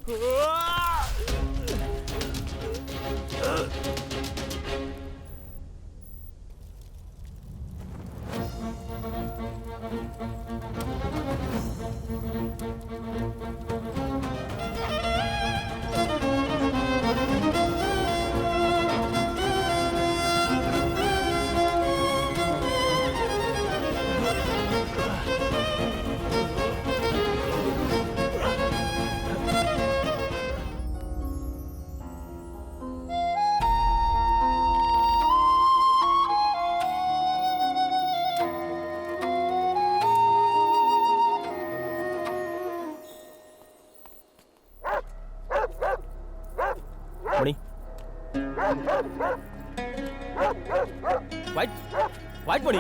मणि, white white मणि।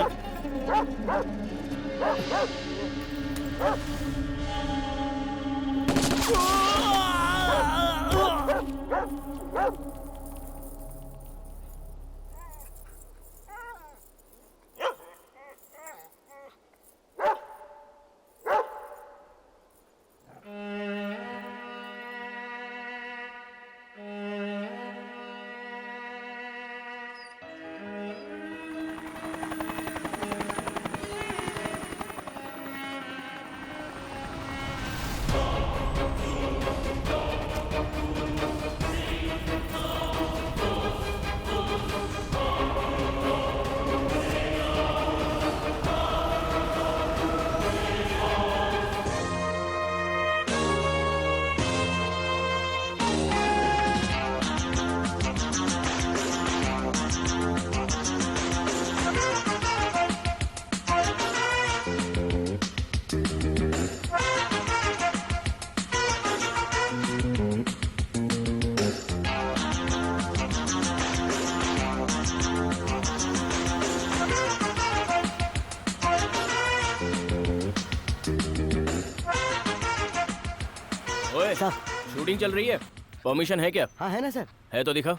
ओए, shooting चल रही है, परमिशन है क्या? हाँ है ना सर। है तो दिखा।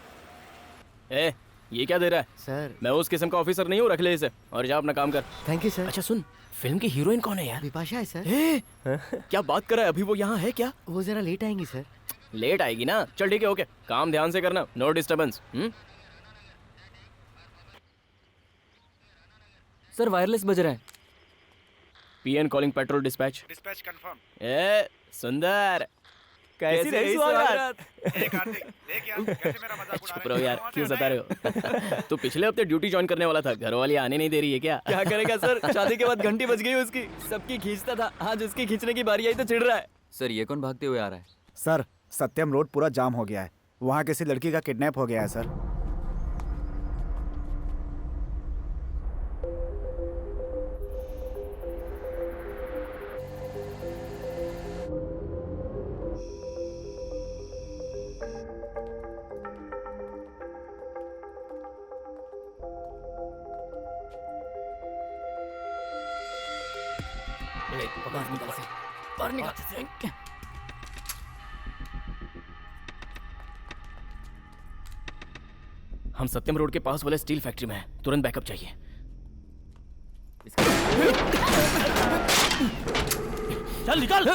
ए, ये क्या दे रहा है? सर मैं उस किस्म का ऑफिसर नहीं हूँ, रख ले इसे और जा अपना काम कर। Thank you sir. अच्छा सुन, फिल्म की हीरोइन कौन है यार? बिपाशा है सर। ए, क्या बात कर रहा है? अभी वो यहाँ है क्या? वो जरा लेट आएंगी सर। लेट आएगी ना? चल ठीक है, ओके, काम ध्यान से करना, नो डिस्टर्बेंस। सर वायरलेस बज रहा है। PN calling patrol dispatch. Dispatch confirm. ए सुंदर, कैसी रही सुहागरात? कार्तिक, देख यार कैसे मेरा मजाक उड़ा चुप रहो यार, क्यों सता रहे हो? तू पिछले हफ्ते ड्यूटी ज्वाइन करने वाला था, घर वाली आने नहीं दे रही है क्या? क्या करेगा सर, शादी के बाद घंटी बज गई उसकी, सबकी खींचता था, आज उसकी खींचने की बारी आई तो चिढ़ रहा है। सर ये कौन भागते हुए आ रहा है? सर सत्यम रोड पूरा जाम हो गया है, वहाँ किसी लड़की का किडनैप हो गया है सर। बाहर निकाल। हम सत्यम रोड के पास वाले स्टील फैक्ट्री में हैं, तुरंत बैकअप चाहिए। चल निकल।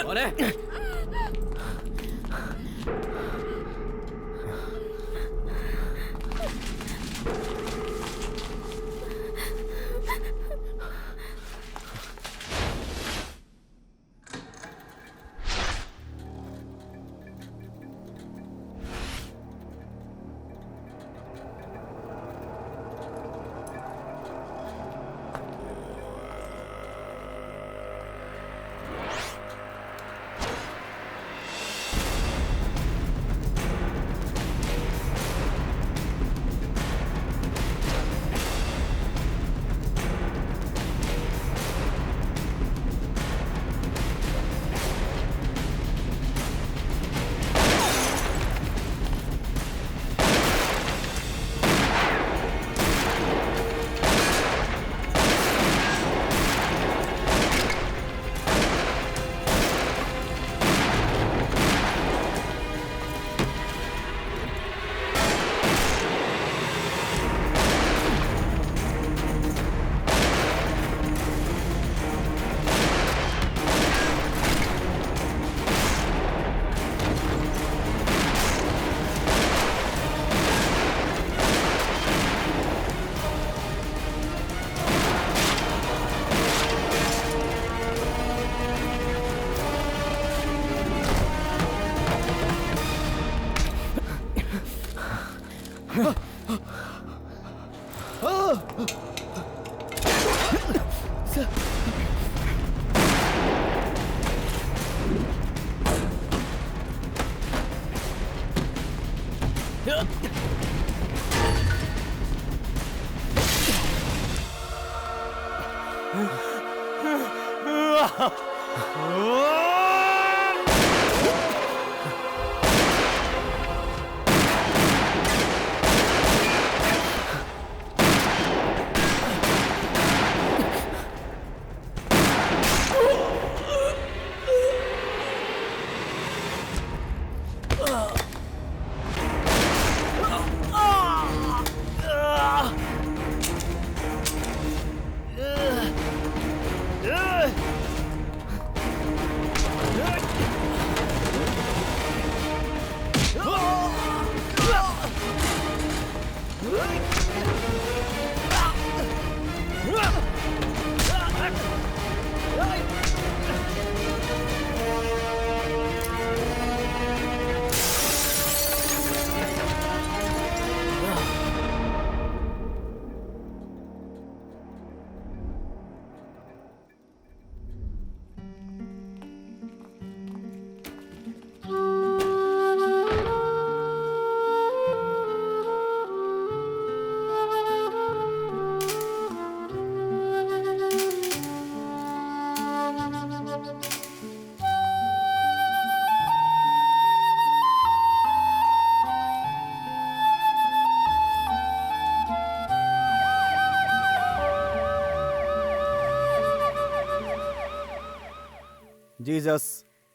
जीसस,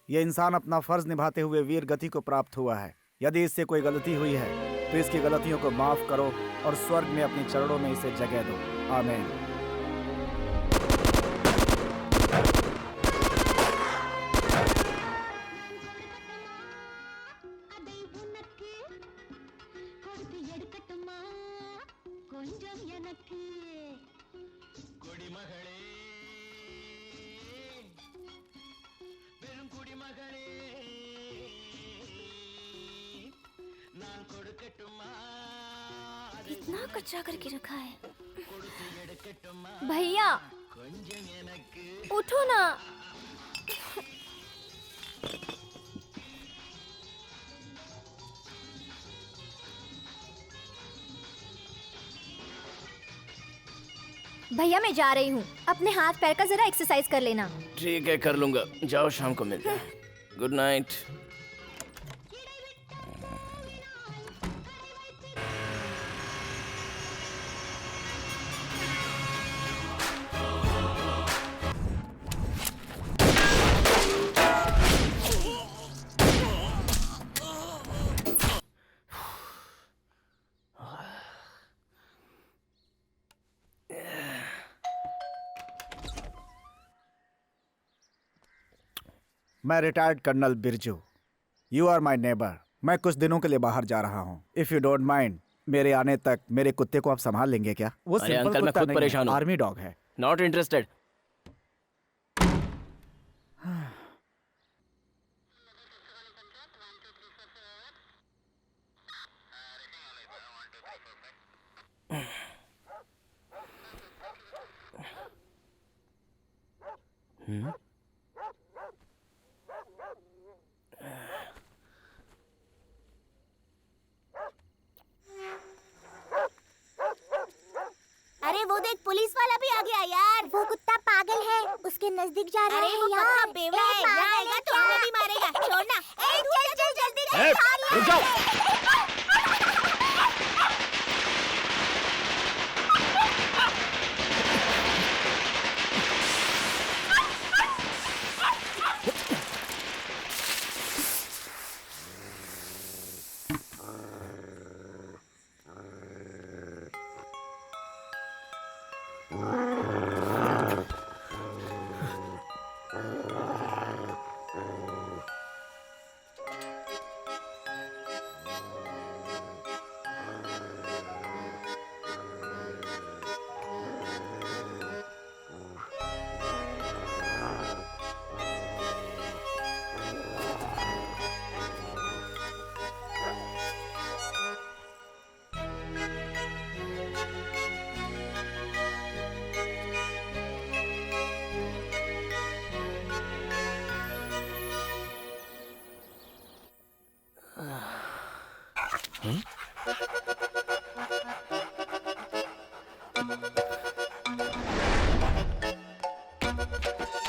ये इंसान अपना फर्ज निभाते हुए वीर गति को प्राप्त हुआ है। यदि इससे कोई गलती हुई है तो इसकी गलतियों को माफ करो और स्वर्ग में अपने चरणों में इसे जगह दो। आमीन। इतना कचरा करके रखा है। भैया उठो ना। भैया मैं जा रही हूँ, अपने हाथ पैर का जरा एक्सरसाइज कर लेना। ठीक है, कर लूंगा। जाओ, शाम को मिलते हैं। Good night. मैं retired colonel Birju. You are my neighbour. मैं कुछ दिनों के लिए बाहर जा रहा हूँ। इफ यू डोंट माइंड, मेरे आने तक मेरे कुत्ते को आप संभाल लेंगे क्या? वो अरे सिंपल अंकल, मैं कुत्ता खुद नहीं परेशान है, हूँ। आर्मी डॉग है। Not interested. अरे वो देख, पुलिस वाला भी आ गया यार। वो कुत्ता पागल है, उसके नजदीक जा रहा है यार। वो बेवड़ा है, यहाँ आएगा तो हमें भी मारेगा। छोड़ना। चल चल जल्दी रुक जाओ।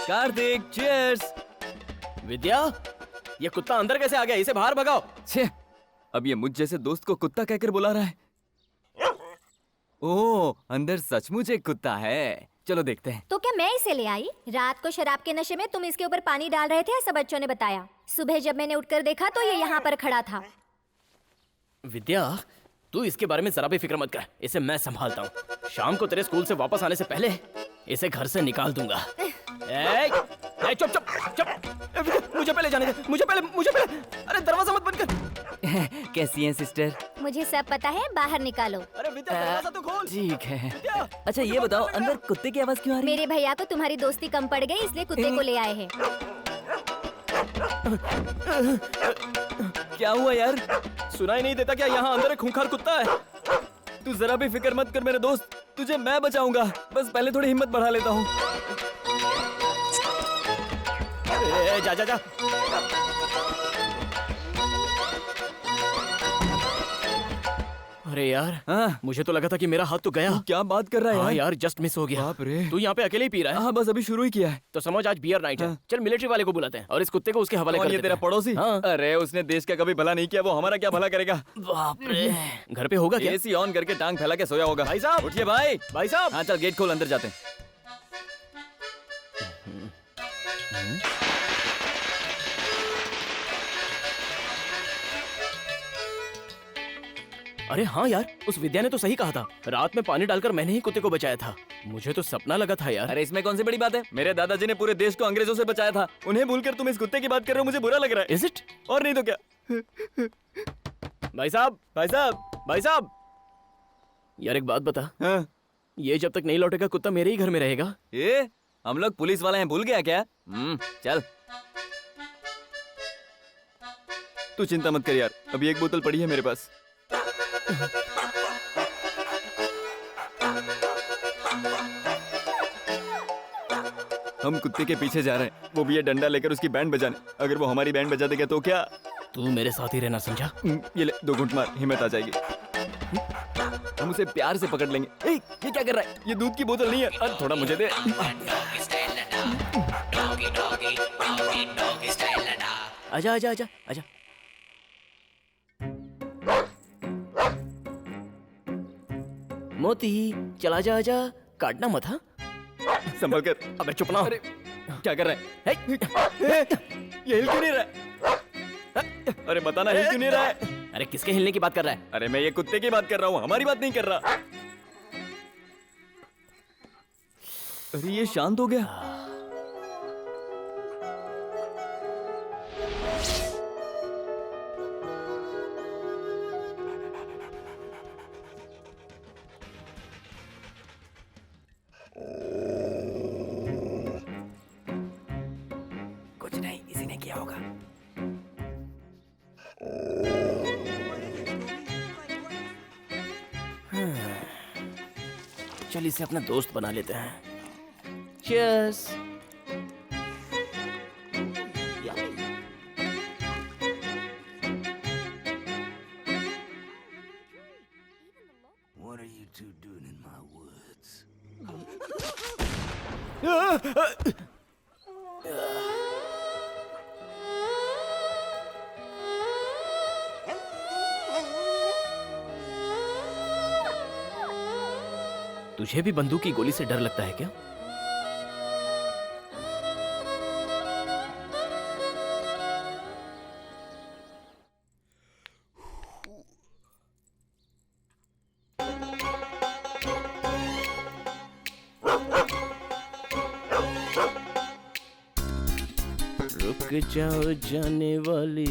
कार्तिक, चीयर्स। विद्या, ये कुत्ता अंदर कैसे आ गया? इसे बाहर भगाओ। छे, अब ये मुझ जैसे दोस्त को कुत्ता कहकर बुला रहा है। ओह, अंदर सचमुच एक कुत्ता है। चलो देखते हैं। तो क्या मैं इसे ले आई? रात को शराब के नशे में तुम इसके ऊपर पानी डाल रहे थे, ऐसा बच्चों ने बताया। सुबह जब मैंने उठकर देखा तो ये यहाँ पर खड़ा था। विद्या, तू इसके बारे में जरा भी फिक्र मत कर, इसे मैं संभालता हूँ। शाम को तेरे स्कूल से वापस आने से पहले इसे घर से निकाल दूंगा। चुप चुप चुप, मुझे पहले जाने दे, मुझे पहले। अरे दरवाजा मत बंद कर। कैसी हैं सिस्टर? मुझे सब पता है, बाहर निकालो। अरे विद्या, दरवाजा तो खोल। ठीक है। अच्छा ये बताओ, अंदर कुत्ते की आवाज क्यों आ रही है? मेरे भैया को तुम्हारी दोस्ती कम पड़ गई, इसलिए कुत्ते को ले आए हैं। क्या हुआ यार? सुनाई नहीं देता क्या? यहाँ अंदर एक खूंखार कुत्ता है। तू जरा भी फिक्र मत कर मेरे दोस्त, तुझे मैं बचाऊंगा। बस पहले थोड़ी हिम्मत बढ़ा लेता हूँ। जा जा जा। अरे यार, हाँ, मुझे तो लगा था कि मेरा हाथ तो गया। तू क्या बात कर रहा है हाँ यार? यार, जस्ट मिस हो गया। बाप रे। तू यहाँ पे अकेले ही पी रहा है? हाँ, बस अभी शुरू ही किया है। तो समझ आज बियर नाइट है। हाँ। चल मिलिट्री वाले को बुलाते हैं और इस कुत्ते को उसके हवाले कौन कर ये देते तेरा हैं। पड़ोसी? हाँ। अरे उसने देश का कभी भला नहीं किया, वो हमारा क्या भला करेगा? बाप रे, घर पे होगा क्या? एसी ऑन करके टांग फैला के सोया होगा। भाई साहब! उठिए भाई। भाई साहब! हाँ चल, गेट खोल, अंदर जाते हैं। अरे हाँ यार, उस विद्या ने तो सही कहा था। रात में पानी डालकर मैंने ही कुत्ते को बचाया था। मुझे तो सपना लगा था यार। अरे इसमें कौन सी बड़ी बात है? मेरे दादाजी ने पूरे देश को अंग्रेजों से बचाया था। उन्हें भूलकर तुम इस कुत्ते की बात कर रहे हो, मुझे बुरा लग रहा है। Is it? और नहीं तो क्या। भाई साहब, भाई साहब, भाई साहब, यार एक बात बता, हाँ। ये जब तक नहीं लौटेगा कुत्ता मेरे ही घर में रहेगा? ये हम लोग पुलिस वाले हैं, भूल गया क्या? चल। तू चिंता मत कर यार, अभी एक बोतल पड़ी है मेरे पास। हम कुत्ते के पीछे जा रहे हैं, वो भी ये डंडा लेकर उसकी बैंड बजाने। अगर वो हमारी बैंड बजा देगा तो क्या? तू मेरे साथ ही रहना, समझा? ये ले, 2 घूंट मार, हिम्मत आ जाएगी। हम उसे प्यार से पकड़ लेंगे। ए, ये क्या कर रहा है? ये दूध की बोतल नहीं है। अरे थोड़ा मुझे दे। आजा आजा आजा आजा। मोती, चला जा आजा, काटना मत। हाँ, संभल कर। अबे चुप ना। अरे क्या कर रहा है? ये हिल क्यों नहीं रहा है? अरे बताना, हिल क्यों नहीं रहा है? अरे किसके हिलने की बात कर रहा है? अरे मैं ये कुत्ते की बात कर रहा हूँ, हमारी बात नहीं कर रहा। अरे ये शांत हो गया। कुछ नहीं, इसी ने किया होगा। चल इसे अपना दोस्त बना लेते हैं। Cheers! What are you two doing in my woods? तुझे भी बंदूक की गोली से डर लगता है क्या? रुक जाओ जाने वाली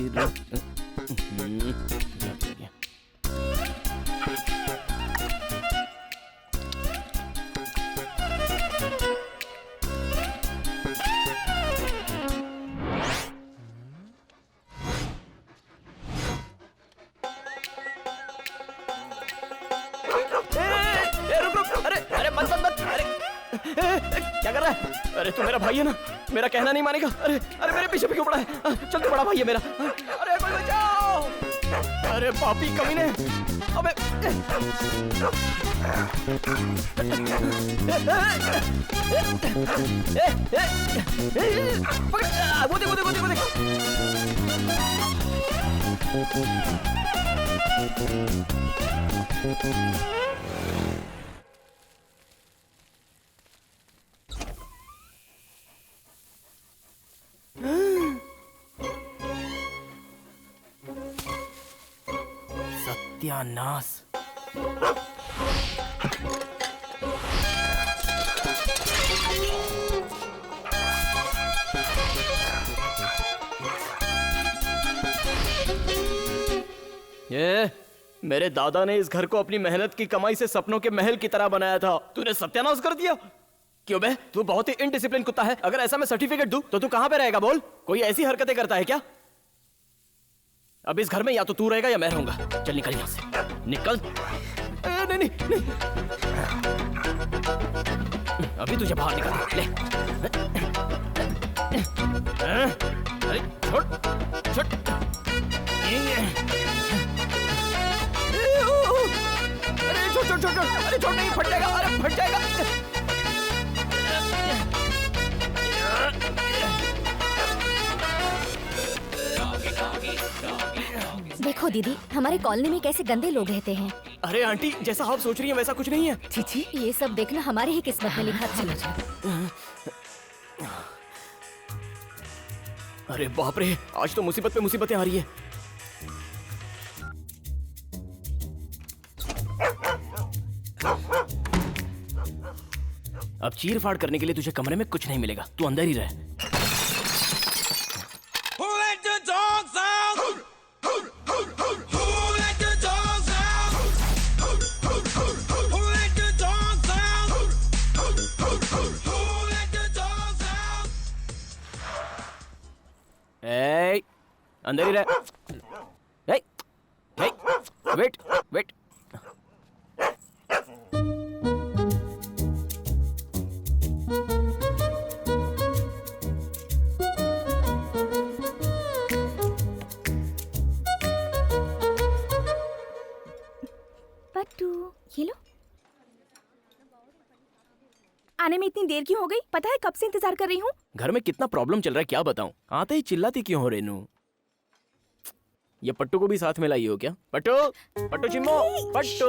क्या कर रहा है? अरे तू मेरा भाई है ना, मेरा कहना नहीं मानेगा। अरे अरे मेरे पीछे क्यों पड़ा है? चल तो बड़ा भाई है मेरा। अरे कोई बचाओ! अरे पापी कमीने, अबे वो देख वो देख वो देख वो देख। सत्यानाश। ये मेरे दादा ने इस घर को अपनी मेहनत की कमाई से सपनों के महल की तरह बनाया था, तूने सत्यानाश कर दिया। क्यों बे, तू बहुत ही इनडिसिप्लिन कुत्ता है। अगर ऐसा मैं सर्टिफिकेट दूं तो तू कहां पे रहेगा बोल? कोई ऐसी हरकतें करता है क्या? अब इस घर में या तो तू रहेगा या मैं रहूंगा। चल निकल यहां से, निकल। नहीं नहीं नहीं, अभी तुझे बाहर निकल। ले अरे छोड़ छोड़। अरे छोड़ छोड़ छोड़ छोड़। अरे छोड़, नहीं फट जाएगा। अरे फट जाएगा। देखो दीदी, हमारे कॉलोनी में कैसे गंदे लोग रहते हैं। अरे आंटी, जैसा आप सोच रही हैं वैसा कुछ नहीं है। छी, ये सब देखना हमारे ही किस्मत में लिखा था। अरे बाप रे, आज तो मुसीबत पे मुसीबतें आ रही है। अब चीर फाड़ करने के लिए तुझे कमरे में कुछ नहीं मिलेगा, तू अंदर ही रह। ए, अंदर ही रह। ए, ए, वेट वेट। पट्टू, ये लो। आने में इतनी देर क्यों हो गई? पता है कब से इंतजार कर रही हूँ। घर में कितना प्रॉब्लम चल रहा है क्या बताऊं। आते ही चिल्लाती क्यों हो रेनू? ये पट्टू को भी साथ में लाई हो क्या? पट्टू, पट्टू चिम्मो, पट्टू।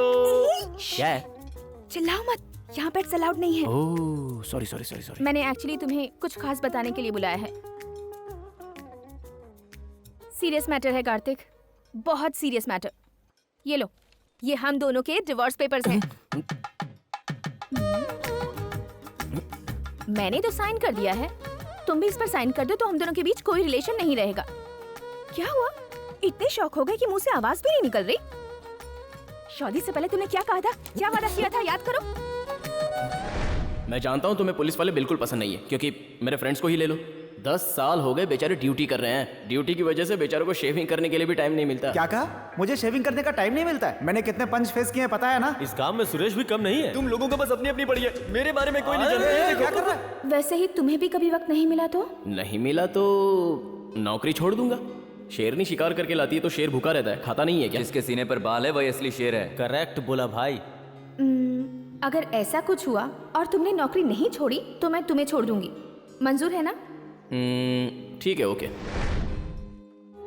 क्या है? चिल्लाओ मत, यहाँ पेट्स अलाउड नहीं है। ओह, सॉरी सॉरी सॉरी सॉरी। मैंने एक्चुअली तुम्हें कुछ खास बताने के लिए बुलाया है। सीरियस मैटर है कार्तिक, बहुत सीरियस मैटर। ये लो, ये हम दोनों के डिवोर्स पेपर्स हैं। मैंने तो साइन कर दिया है, तुम भी इस पर साइन कर दो तो हम दोनों के बीच कोई रिलेशन नहीं रहेगा। क्या हुआ? इतने शौक हो गए कि मुंह से आवाज भी नहीं निकल रही। शादी से पहले तुमने क्या कहा था, क्या वादा किया था, याद करो। मैं जानता हूँ तुम्हें पुलिस वाले बिल्कुल पसंद नहीं है, क्योंकि मेरे फ्रेंड्स को ही ले लो। 10 साल हो गए बेचारे ड्यूटी कर रहे हैं। ड्यूटी की वजह से बेचारों को शेविंग करने के लिए भी टाइम नहीं मिलता। क्या कहा? मुझे शेविंग करने का टाइम नहीं मिलता है? मैंने कितने पंच फेस किए हैं पता है ना? इस काम में सुरेश भी कम नहीं है। तुम लोगों को बस अपनी अपनी पड़ी है, मेरे बारे में कोई नहीं जानता है। क्या कर रहा है? वैसे ही तुम्हें भी कभी वक्त नहीं मिला तो? नहीं मिला तो नौकरी छोड़ दूंगा। शेरनी शिकार करके लाती है तो शेर भूखा रहता है, खाता नहीं है क्या? जिसके सीने पर बाल है वही असली शेर है। करेक्ट बोला भाई। अगर ऐसा कुछ हुआ और तुमने नौकरी नहीं छोड़ी तो मैं तुम्हें छोड़ दूंगी। मंजूर है ना? ठीक है, ओके।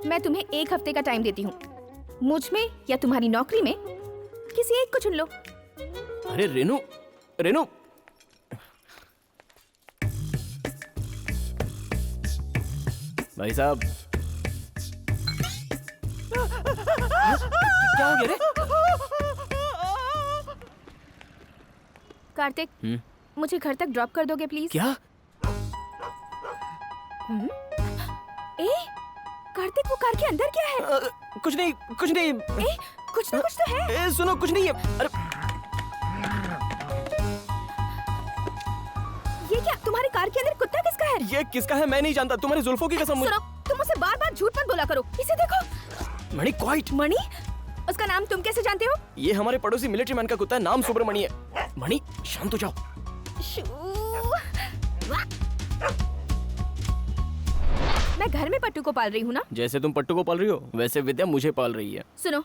मैं तुम्हें 1 हफ्ते का टाइम देती हूँ। मुझ में या तुम्हारी नौकरी में किसी एक को चुन लो। अरे रेनू, रेनू, भाई साहब। क्या हो गया रे? कार्तिक, मुझे घर तक ड्रॉप कर दोगे प्लीज? क्या? ए, कार्तिक वो कार के अंदर क्या है? कुछ नहीं, कुछ नहीं। ए, कुछ ना कुछ तो है। सुनो, कुछ नहीं है। अरे ये क्या, तुम्हारी कार के अंदर कुत्ता किसका है? ये किसका है मैं नहीं जानता। तुम्हारी जुल्फों की कसम। सुनो, तुम मुझसे बार-बार झूठ मत बोला करो। इसे देखो। मणि, क्वाइट। मणि? उसका नाम तुम कैसे जानते हो? ये हमारे पड़ोसी मिलिट्री मैन का कुत्ता है, नाम सुब्रमणि है। मणि, शांत हो जाओ। शू। मैं घर में पट्टू को पाल रही हूँ ना। जैसे तुम पट्टू को पाल रही हो वैसे विद्या मुझे पाल रही है। सुनो,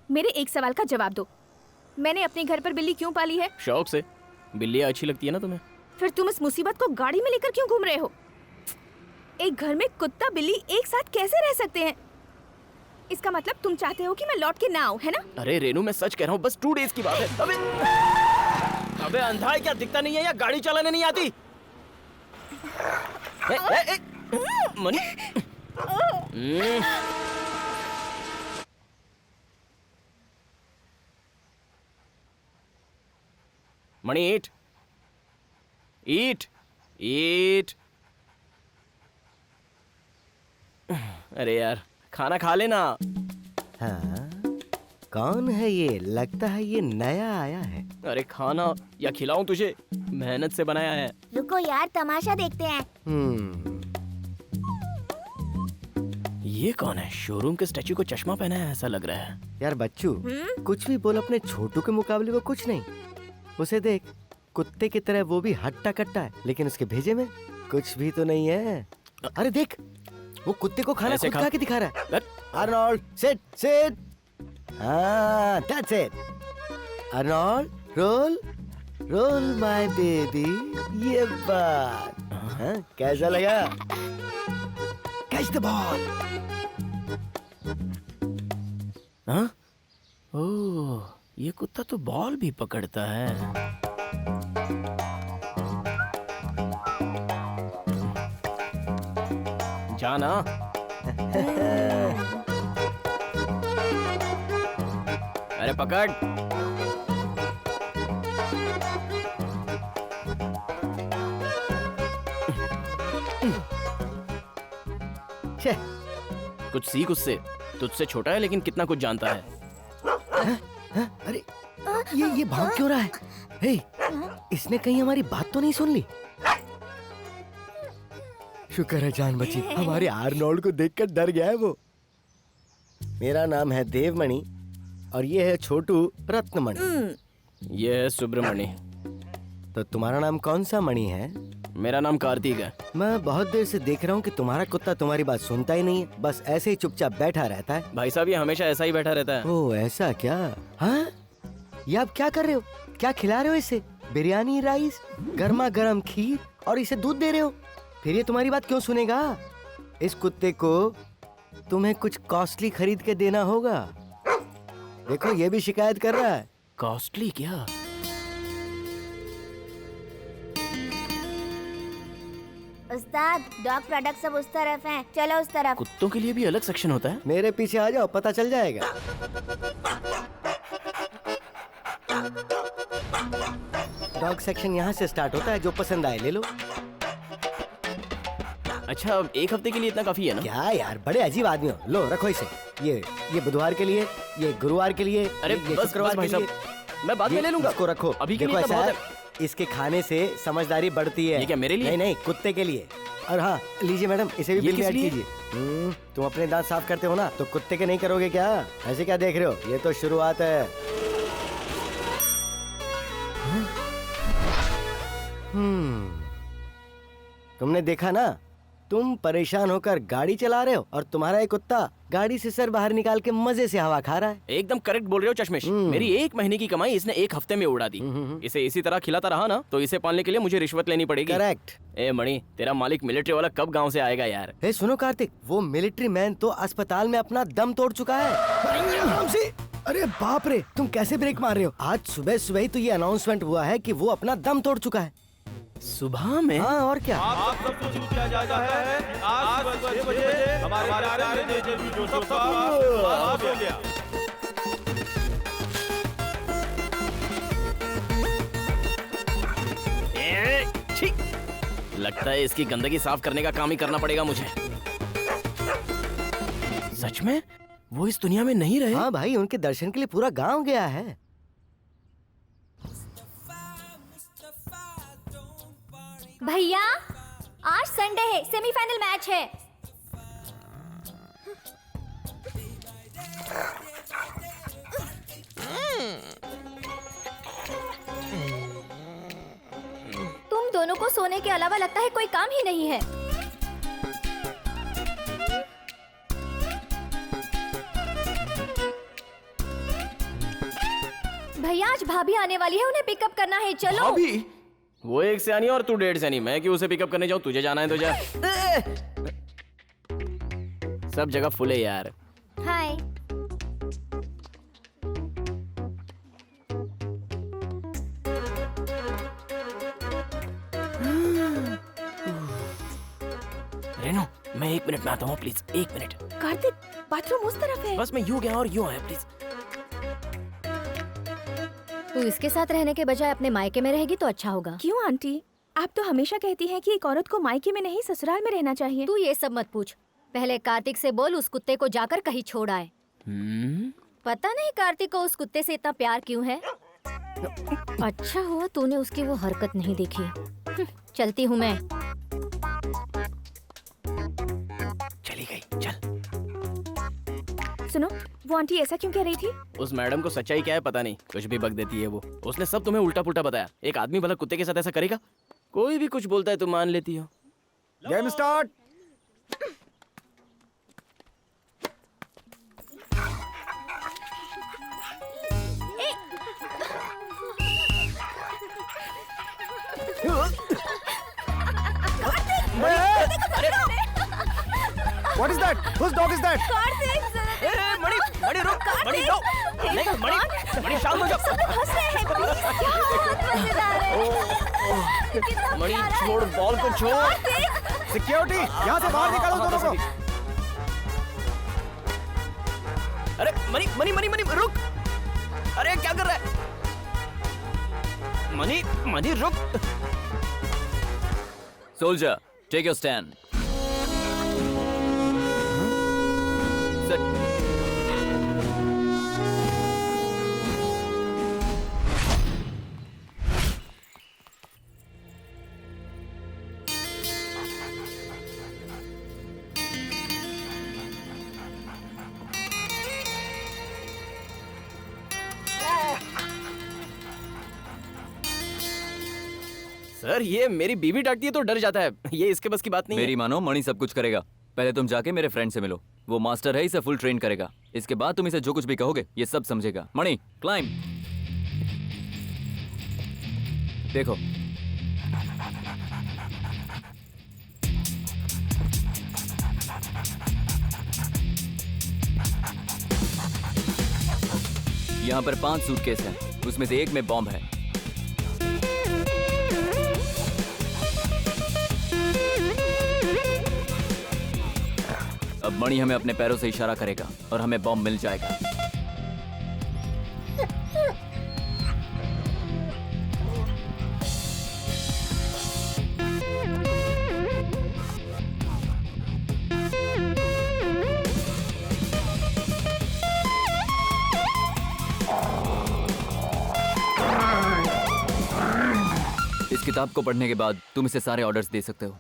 मेरे एक सवाल का जवाब दो। मैंने अपने घर पर बिल्ली क्यों पाली है? शौक से। बिल्लियाँ अच्छी लगती है ना तुम्हें? फिर तुम इस मुसीबत को गाड़ी में लेकर क्यों घूम रहे हो? एक घर में कुत्ता बिल्ली एक साथ कैसे रह सकते हैं? इसका मतलब तुम चाहते हो कि मैं लौट के ना आऊं, है ना? अरे रेनू, मैं सच कह रहा हूँ, बस 2 डेज की बात है। अबे अंधा है क्या? दिखता नहीं है या गाड़ी चलाने नहीं आती? मनी मणि, ईट ईट ईट। अरे यार, खाना खा लेना। हाँ, कौन है ये? लगता है ये नया आया है। अरे खाना या खिलाऊं तुझे? मेहनत से बनाया है। रुको यार, तमाशा देखते हैं। ये कौन है? शोरूम के स्टैचू को चश्मा पहना है ऐसा लग रहा है। यार बच्चू, कुछ भी बोल, अपने छोटू के मुकाबले वो कुछ नहीं। उसे देख, कुत्ते की तरह वो भी हट्टा कट्टा है, लेकिन उसके भेजे में कुछ भी तो नहीं है। अरे देख, वो कुत्ते को खाना ऐसे खुद खा- खा के दिखा रहा है। Arnold, sit sit. हाँ, that's it. Arnold, roll roll my baby. ये बात, हाँ, कैसा लगा? Catch the ball. हाँ? ओह, ये कुत्ता तो बॉल भी पकड़ता है। जाना। अरे पकड़। छे, कुछ सीख उससे। तुझसे छोटा है लेकिन कितना कुछ जानता है। अरे ये भाग क्यों रहा है? हे, इसने कहीं हमारी बात तो नहीं सुन ली? शुक्र है जान बची। हमारे आर्नोल्ड को देखकर डर गया है वो। मेरा नाम है देवमणि और ये है छोटू रत्नमणि। ये है सुब्रमणि। तो तुम्हारा नाम कौन सा मणि है? मेरा नाम कार्तिक है। मैं बहुत देर से देख रहा हूँ कि तुम्हारा कुत्ता तुम्हारी बात सुनता ही नहीं है, बस ऐसे ही चुपचाप बैठा रहता है। भाई साहब, ये हमेशा ऐसा ही बैठा रहता है। ओह, ऐसा क्या? हाँ, ये आप क्या कर रहे हो? क्या खिला रहे हो इसे? बिरयानी राइस, गर्मा गर्म खीर और इसे दूध दे रहे हो? फिर ये तुम्हारी बात क्यों सुनेगा? इस कुत्ते को तुम्हें कुछ कॉस्टली खरीद के देना होगा। देखो, ये भी शिकायत कर रहा है। कॉस्टली क्या? उस्ताद, डॉग प्रोडक्ट सब उस तरफ हैं। चलो उस तरफ। कुत्तों के लिए भी अलग सेक्शन होता है? मेरे पीछे आ जाओ, पता चल जाएगा। डॉग सेक्शन यहाँ से स्टार्ट होता है, जो पसंद आए ले लो। अच्छा, अब 1 हफ्ते के लिए इतना काफी है ना? क्या यार, बड़े अजीब आदमी हो। लो रखो इसे। ये बुधवार के लिए, ये गुरुवार के लिए, अरे ये बस शुक्रवार भाई के लिए। साहब, मैं बाद में ले लूंगा। इसको रखो। अभी के देखो, लिए ऐसा बहुत है, इसके खाने से समझदारी बढ़ती है। ये क्या मेरे लिए? नहीं नहीं, कुत्ते के लिए। और हाँ, लीजिए मैडम, इसे भी ये बिल में किस ऐड लिए? कीजिए। तुम अपने दांत साफ करते हो ना, तो कुत्ते के नहीं करोगे क्या? ऐसे क्या देख रहे हो? ये तो शुरुआत है। तुमने देखा ना, तुम परेशान होकर गाड़ी चला रहे हो और तुम्हारा एक कुत्ता गाड़ी से सर बाहर निकाल के मजे से हवा खा रहा है। एकदम करेक्ट बोल रहे हो चश्मिश। मेरी 1 महीने की कमाई इसने 1 हफ्ते में उड़ा दी। इसे इसी तरह खिलाता रहा ना तो इसे पालने के लिए मुझे रिश्वत लेनी पड़ेगी। करेक्ट। ए मणि, तेरा मालिक मिलिट्री वाला कब गांव से आएगा यार? हे सुनो कार्तिक, वो मिलिट्री मैन तो अस्पताल में अपना दम तोड़ चुका है। आराम से। अरे बाप रे, तुम कैसे ब्रेक मार रहे हो? आज सुबह सुबह ही तो ये अनाउंसमेंट हुआ है कि वो अपना दम तोड़ चुका है। सुबह में? हाँ, और क्या? आप सबको सूचित किया जाता है आज सुबह 6 बजे हमारे प्यारे जेजेबी जोसेफ का आगाज हो गया। छी! लगता है इसकी गंदगी साफ करने का काम ही करना पड़ेगा मुझे। सच में वो इस दुनिया में नहीं रहे? हाँ भाई, उनके दर्शन के लिए पूरा गांव गया है। भैया, आज संडे है, सेमीफाइनल मैच है। तुम दोनों को सोने के अलावा लगता है कोई काम ही नहीं है। भैया आज भाभी आने वाली है, उन्हें पिकअप करना है, चलो। अभी वो एक से आनी है और तू 1.5 से नहीं। मैं क्यों उसे पिकअप करने जाऊं? तुझे जाना है तो जा। सब जगह फुल है यार। हाय। रेनू, मैं 1 मिनट में आता हूँ प्लीज, 1 मिनट। कार्तिक, बाथरूम उस तरफ है। बस मैं यूं गया और यूं आया, प्लीज। तू इसके साथ रहने के बजाय अपने मायके में रहेगी तो अच्छा होगा। क्यों आंटी? आप तो हमेशा कहती हैं कि एक औरत को मायके में नहीं ससुराल में रहना चाहिए। तू ये सब मत पूछ, पहले कार्तिक से बोल उस कुत्ते को जाकर कहीं छोड़ आए। पता नहीं कार्तिक को उस कुत्ते से इतना प्यार क्यों है। अच्छा हुआ तूने उसकी वो हरकत नहीं देखी। चलती हूँ मैं। चली गई, चल। सुनो, वो आंटी ऐसा क्यों कह रही थी? उस मैडम को सच्चाई क्या है पता नहीं, कुछ भी बक देती है वो। उसने सब तुम्हें उल्टा पुल्टा बताया। एक आदमी भला कुत्ते के साथ ऐसा करेगा? कोई भी कुछ बोलता है तो मान लेती हो। Game start. What is that? Whose dog is that? मणि, मणि रुक, मणि रो। नहीं, मणि, मणि शांत हो जाओ। मणि छोड़, बॉल को छोड़। सिक्योरिटी, यहाँ से बाहर निकालो दोनों को। अरे मणि, मणि, मणि, मणि रुक। अरे क्या कर रहा है? मणि, मणि रुक। Soldier, take your stand. Sir, ये मेरी बीवी डांटती है तो डर जाता है। ये इसके बस की बात नहीं है। मेरी मानो, मणि सब कुछ करेगा। पहले तुम जाके मेरे फ्रेंड से मिलो, वो मास्टर है, इसे फुल ट्रेन करेगा। इसके बाद तुम इसे जो कुछ भी कहोगे ये सब समझेगा। मणि, क्लाइंब। देखो, यहाँ पर 5 सूटकेस हैं, उसमें से एक में बॉम्ब है। अब मणि हमें अपने पैरों से इशारा करेगा और हमें बॉम्ब मिल जाएगा। इस किताब को पढ़ने के बाद तुम इसे सारे ऑर्डर्स दे सकते हो।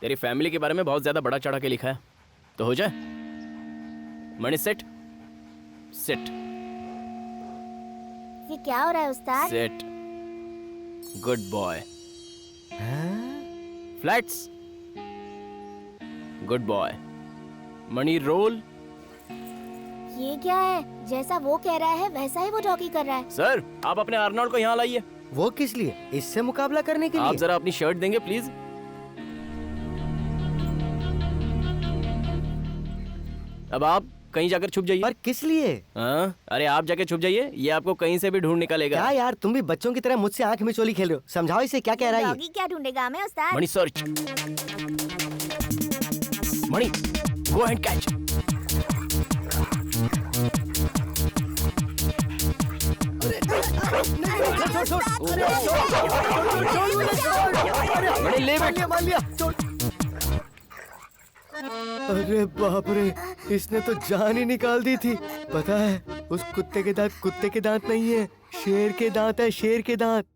तेरी फैमिली के बारे में बहुत ज्यादा बड़ा चढ़ा के लिखा है, तो हो जाए। मणि सिट, सिट, ये क्या हो रहा है उस्ताद? Sit. Good boy. Flats. Good boy. Mani roll. ये क्या है? जैसा वो कह रहा है वैसा ही वो जॉकी कर रहा है। सर, आप अपने आर्नोल्ड को यहाँ लाइए। वो किस लिए? इससे मुकाबला करने के आप लिए? जरा अपनी शर्ट देंगे प्लीज। अब आप कहीं जाकर छुप जाइए। पर किस लिए? हाँ, अरे आप जाके छुप जाइए, ये आपको कहीं से भी ढूंढ निकालेगा। क्या यार, तुम भी बच्चों की तरह मुझसे आंख में चोली खेल रहे हो। समझाओ इसे, क्या कह रहा है ये? डॉगी क्या ढूंढेगा हमें उस्ताद? Mani search. Mani, go and catch. Mani ले बैठ। मान लिया। अरे बाप रे, इसने तो जान ही निकाल दी थी। पता है, उस कुत्ते के दांत कुत्ते के दांत नहीं है, शेर के दांत है, शेर के दांत।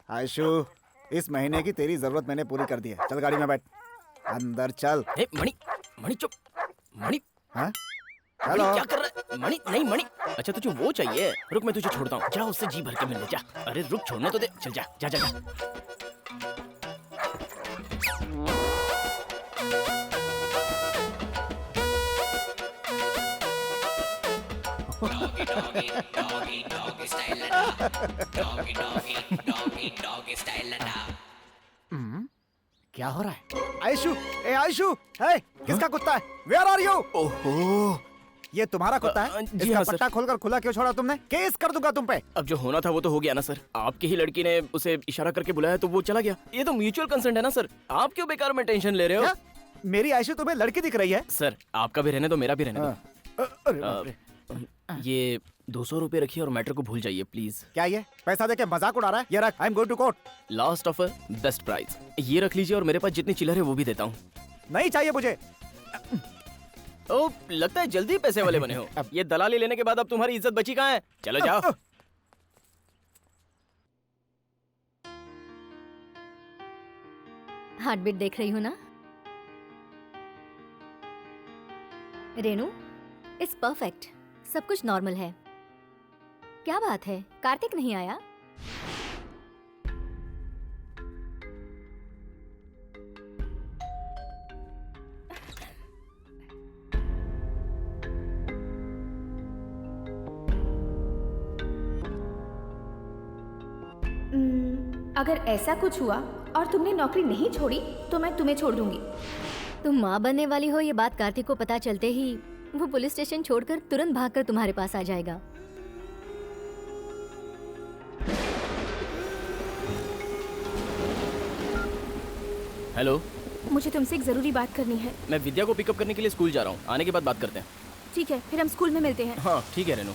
आयशु, इस महीने की तेरी जरूरत मैंने पूरी कर दी है। चल गाड़ी में बैठ, अंदर चल। ए, मणि मणि चुप। मणि हाँ? मणि हेलो। क्या कर रहा है? मणि नहीं मणि। अच्छा तुझे वो चाहिए, रुक मैं तुझे छोड़ता हूँ। जा उससे जी भर के मिल ले जा। अरे रुक, छोड़ने तो दे। चल जा जा जा, जा। क्या हो रहा है? आयशु, ए आयशु, है किसका कुत्ता है? Where are you? ओहो, ये तुम्हारा कुत्ता है? जी इसका हाँ, सर। पट्टा खोलकर खुला क्यों छोड़ा तुमने? केस कर दूंगा तुम पे। अब जो होना था वो तो हो गया ना सर। आपकी ही लड़की ने उसे इशारा करके बुलाया तो वो चला गया। ये तो म्यूचुअल कंसेंट है ना सर। आप क्यों बेकार में टेंशन ले रहे हो? क्या? मेरी आयशा तुम्हें लड़की दिख रही है? सर आपका भी रहने दो, मेरा भी रहने दो। अरे बाप रे। ये 200 रुपए रखिए और मैटर को भूल जाइए प्लीज। क्या ये पैसा देके मजाक उड़ा रहा है? ये रख, I am going to court. Last offer, best price. ये रख लीजिए और मेरे पास जितनी चिल्लर है वो भी देता हूँ। नहीं चाहिए मुझे। ओ, लगता है जल्दी पैसे वाले बने हो। ये दलाली लेने के बाद अब तुम्हारी इज्जत बची कहाँ है? चलो जाओ। हार्ट बीट देख रही हूँ ना रेनू? इट्स परफेक्ट, सब कुछ नॉर्मल है। क्या बात है, कार्तिक नहीं आया? अगर ऐसा कुछ हुआ और तुमने नौकरी नहीं छोड़ी तो मैं तुम्हें छोड़ दूंगी। तुम माँ बनने वाली हो, ये बात कार्तिक को पता चलते ही वो पुलिस स्टेशन छोड़कर तुरंत भागकर तुम्हारे पास आ जाएगा। हेलो, मुझे तुमसे एक जरूरी बात करनी है। मैं विद्या को पिकअप करने के लिए स्कूल जा रहा हूँ। आने के बाद बात करते हैं। ठीक है, फिर हम स्कूल में मिलते हैं। हाँ ठीक है रेनू।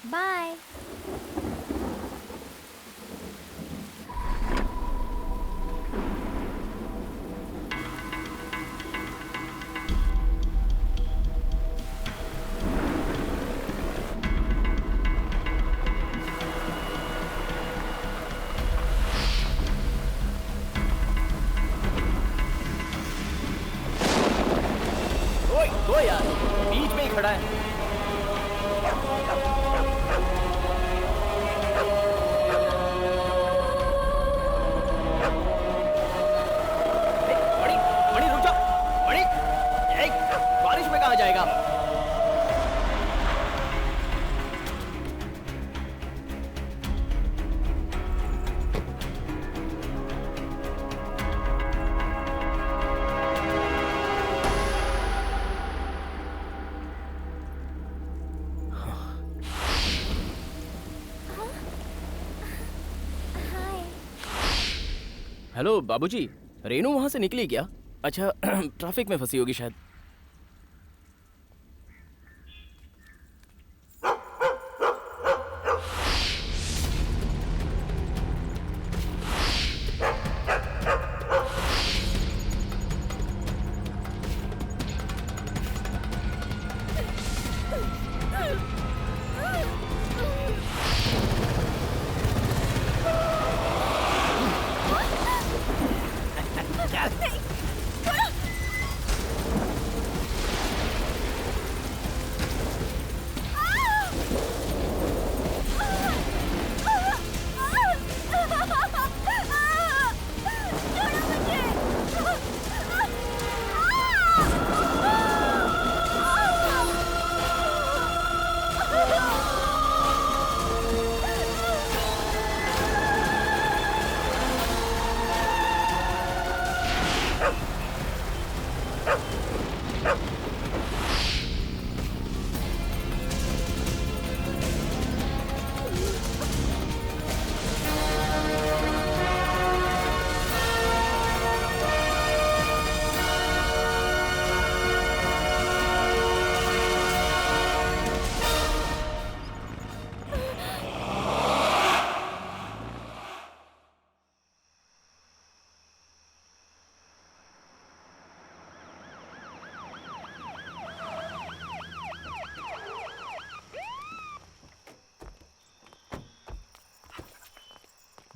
बाय। ओए यार, बीच में ही खड़ा है। मणि रुक जाओ। मणि, बारिश में कहाँ जाएगा? हेलो बाबूजी, रेनू वहां से निकली क्या? अच्छा ट्रैफिक में फंसी होगी शायद।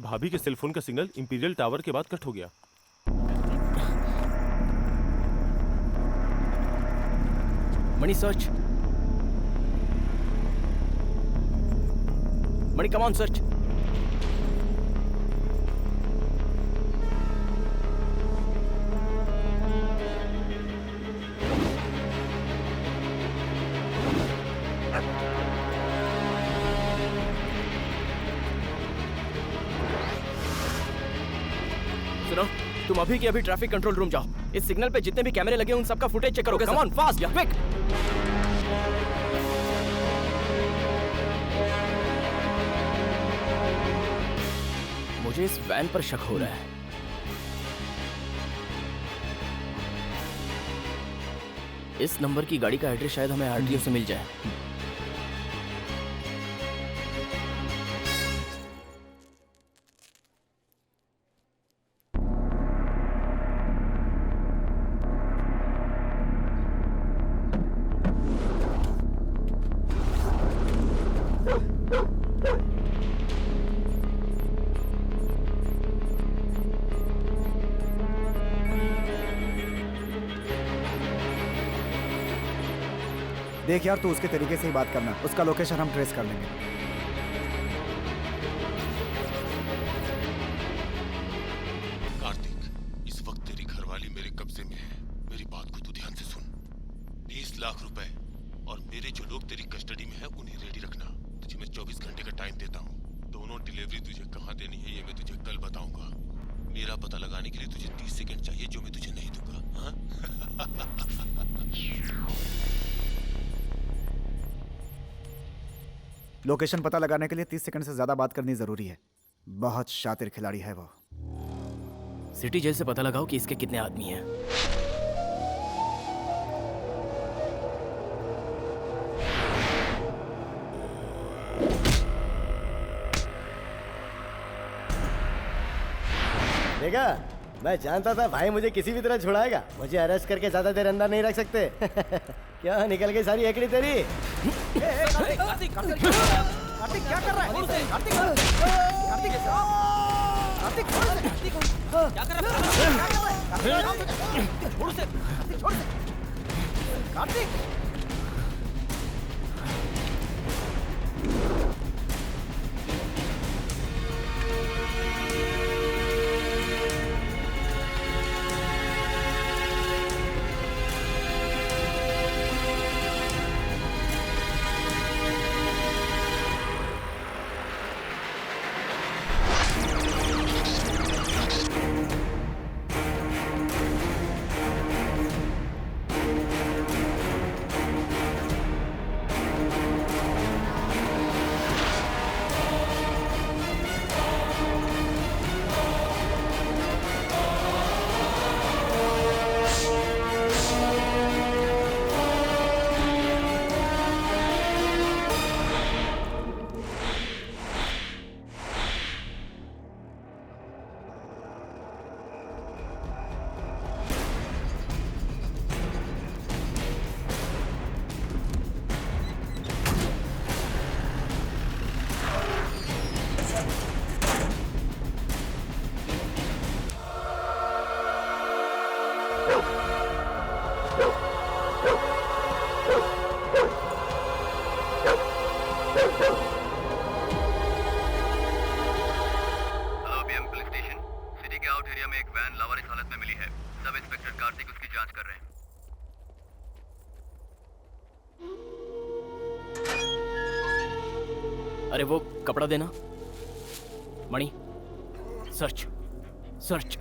भाभी के सेलफोन का सिग्नल इंपीरियल टावर के बाद कट हो गया। Mani search. Mani come on search. सुनो, तुम अभी के अभी ट्रैफिक कंट्रोल रूम जाओ। इस सिग्नल पे जितने भी कैमरे लगे उन सबका फुटेज चेक करोगे। Come on fast, quick. मुझे इस वैन पर शक हो रहा है। इस नंबर की गाड़ी का एड्रेस शायद हमें आरटीओ से मिल जाए। देख यार, तू उसके तरीके से ही बात करना, उसका लोकेशन हम ट्रेस कर लेंगे। कार्तिक, इस वक्त तेरी घरवाली मेरे कब्जे में है। मेरी बात को तू ध्यान से सुन। 20 लाख रुपए और मेरे जो लोग तेरी कस्टडी में हैं उन्हें रेडी रखना। तुझे मैं 24 घंटे का टाइम देता हूँ। दोनों डिलीवरी तुझे कहाँ देनी है ये मैं तुझे कल बताऊंगा। मेरा पता लगाने के लिए तुझे 30 सेकंड चाहिए, जो मैं तुझे नहीं दूंगा। हाँ? लोकेशन पता लगाने के लिए 30 सेकंड से ज्यादा बात करनी जरूरी है। बहुत शातिर खिलाड़ी है वो। सिटी जेल से पता लगाओ कि इसके कितने आदमी हैं। देखा, मैं जानता था भाई मुझे किसी भी तरह छुड़ाएगा। मुझे अरेस्ट करके ज्यादा देर अंदर नहीं रख सकते। क्या निकल गई सारी एकड़ी तेरी? कार्तिक क्या कर रहा है? कार्तिक क्या कर रहा है? कार्तिक अरे वो कपड़ा देना। मणि, सर्च सर्च।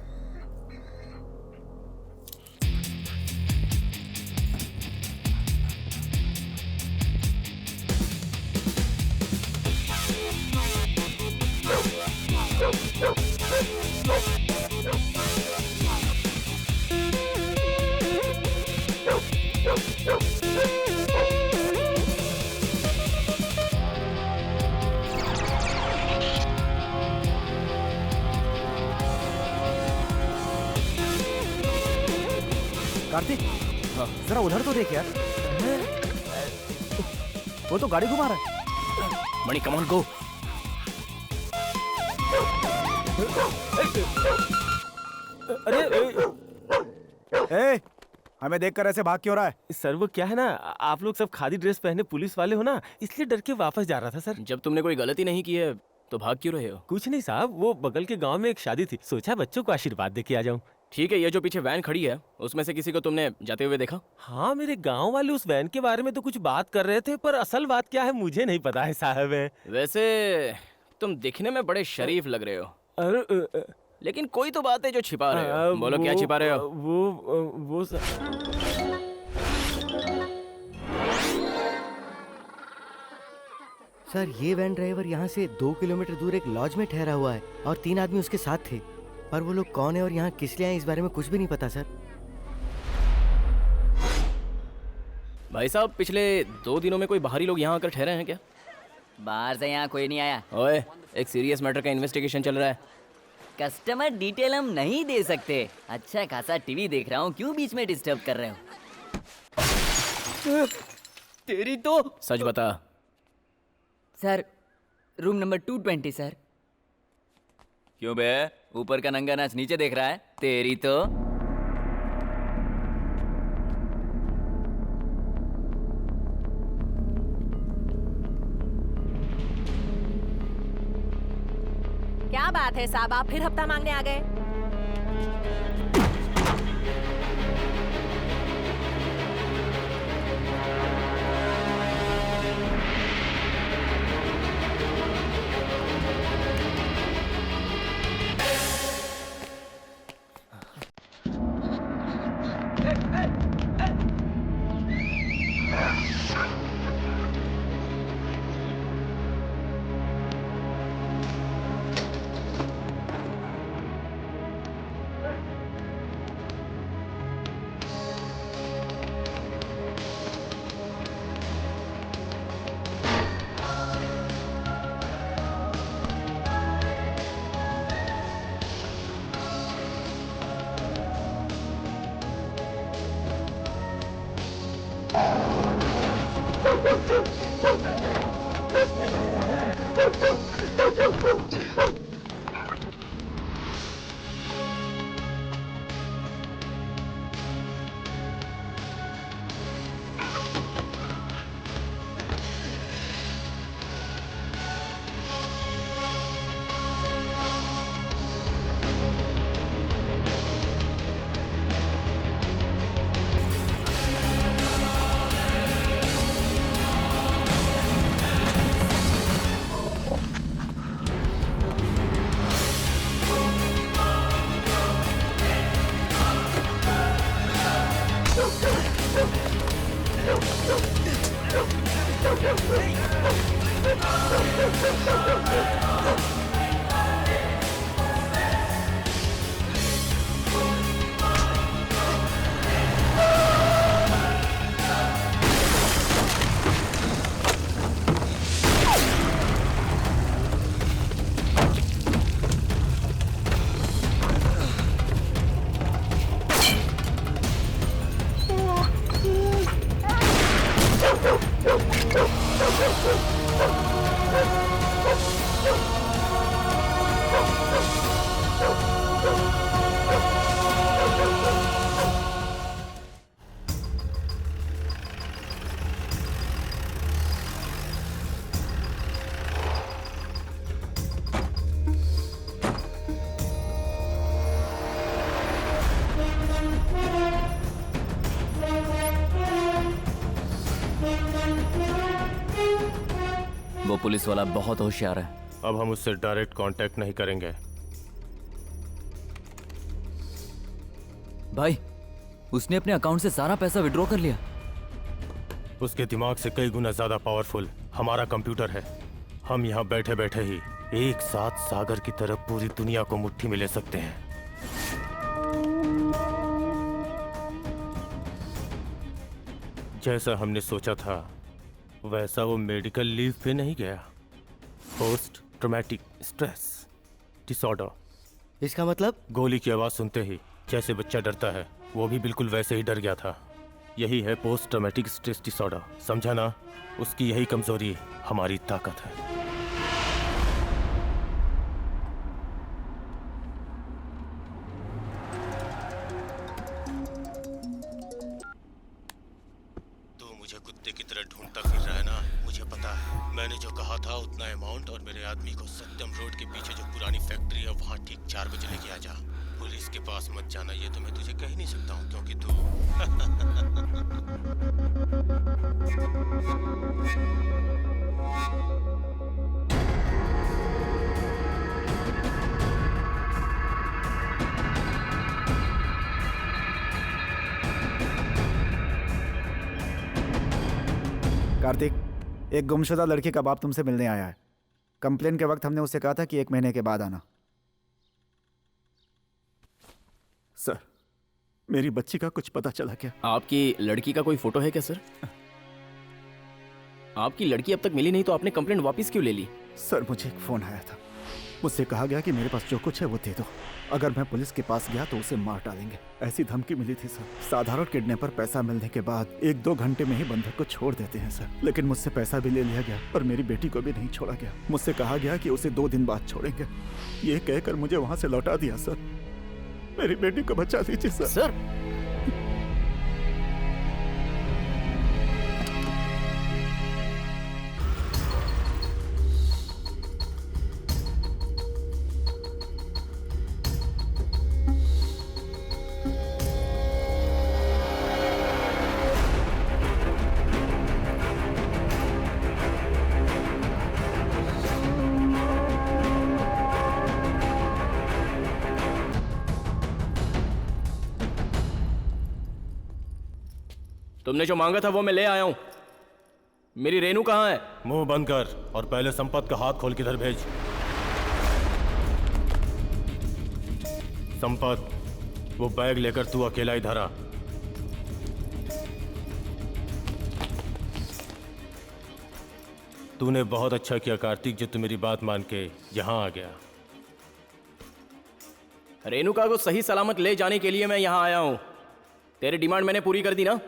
कार्तिक, जरा उधर तो देख यार। वो तो गाड़ी घुमा रहा है। मणि, कम ऑन गो। ए, हमें देखकर ऐसे भाग क्यों रहा है? सर वो क्या है ना, आप लोग सब खादी ड्रेस पहने पुलिस वाले हो ना, इसलिए डर के वापस जा रहा था सर। जब तुमने कोई गलती नहीं की है तो भाग क्यों रहे हो? कुछ नहीं साहब, वो बगल के गांव में एक शादी थी, सोचा बच्चों को आशीर्वाद दे के आ जाऊं। ठीक है, ये जो पीछे वैन खड़ी है उसमें से किसी को तुमने जाते हुए देखा? हाँ, मेरे गांव वाले उस वैन के बारे में तो कुछ बात कर रहे थे, पर असल बात क्या है मुझे नहीं पता है साहब। वैसे तुम दिखने में बड़े शरीफ लग रहे हो, अरे लेकिन कोई तो बात है जो छिपा रहे हो। बोलो क्या छिपा रहे हो? वो सर ये वैन ड्राइवर यहाँ से 2 किलोमीटर दूर एक लॉज में ठहरा हुआ है और 3 आदमी उसके साथ थे, पर वो लोग कौन है और यहाँ किस लिए आए इस बारे में कुछ भी नहीं पता सर। भाई साहब, पिछले 2 दिनों में कोई बाहरी लोग यहाँ आकर ठहरे हैं क्या? बाहर से यहाँ कोई नहीं आया। ओए, एक सीरियस मैटर का इन्वेस्टिगेशन चल रहा है। कस्टमर डिटेल हम नहीं दे सकते। अच्छा खासा टीवी देख रहा हूँ, क्यों बीच में डिस्टर्ब कर रहे हो? तेरी तो। सच बता। Sir, room number 220 sir. क्यों बे, ऊपर का नंगा नाच नीचे देख रहा है? तेरी तो। क्या बात है साहब, आप फिर हफ्ता मांगने आ गए? वो पुलिस वाला बहुत होशियार है। अब हम उससे डायरेक्ट कांटेक्ट नहीं करेंगे। भाई, उसने अपने अकाउंट से सारा पैसा विड्रॉ कर लिया। उसके दिमाग से कई गुना ज्यादा पावरफुल हमारा कंप्यूटर है। हम यहाँ बैठे बैठे ही एक साथ सागर की तरफ पूरी दुनिया को मुट्ठी में ले सकते हैं। जैसा हमने सोचा था वैसा वो मेडिकल लीव पे नहीं गया। Post traumatic stress disorder. इसका मतलब? गोली की आवाज सुनते ही जैसे बच्चा डरता है, वो भी बिल्कुल वैसे ही डर गया था। यही है पोस्ट ट्रॉमेटिक स्ट्रेस डिसऑर्डर, समझा ना? उसकी यही कमजोरी हमारी ताकत है। कुत्ते की तरह ढूंढता फिर रहा है ना, मुझे पता है। मैंने जो कहा था उतना अमाउंट और मेरे आदमी को सत्यम रोड के पीछे जो पुरानी फैक्ट्री है वहाँ ठीक 4 बजे लेके आ जा। पुलिस के पास मत जाना, ये तो मैं तुझे कह नहीं सकता हूँ क्योंकि तू कार्तिक, एक गुमशुदा लड़की का बाप तुमसे मिलने आया है। कंप्लेन के वक्त हमने उससे कहा था कि 1 महीने के बाद आना। सर, मेरी बच्ची का कुछ पता चला क्या? आपकी लड़की का कोई फोटो है क्या सर? आपकी लड़की अब तक मिली नहीं तो आपने कंप्लेंट वापस क्यों ले ली? सर, मुझे एक फोन आया था। मुझसे कहा गया कि मेरे पास जो कुछ है वो दे दो, अगर मैं पुलिस के पास गया तो उसे मार डालेंगे, ऐसी धमकी मिली थी सर। साधारण किडनैपर पैसा मिलने के बाद 1-2 घंटे में ही बंधक को छोड़ देते हैं सर, लेकिन मुझसे पैसा भी ले लिया गया और मेरी बेटी को भी नहीं छोड़ा गया। मुझसे कहा गया कि उसे 2 दिन बाद छोड़ेंगे, ये कहकर मुझे वहां से लौटा दिया सर। मेरी बेटी को बचा लीजिए सर। सर तुमने जो मांगा था वो मैं ले आया हूं। मेरी रेनू कहाँ है? मुंह बंद कर और पहले संपत का हाथ खोल के इधर भेज। संपत, वो बैग लेकर तू अकेला इधर आ। तूने बहुत अच्छा किया कार्तिक, जो तू मेरी बात मान के यहां आ गया। रेणुका को सही सलामत ले जाने के लिए मैं यहाँ आया हूँ। तेरी डिमांड मैंने पूरी कर दी ना?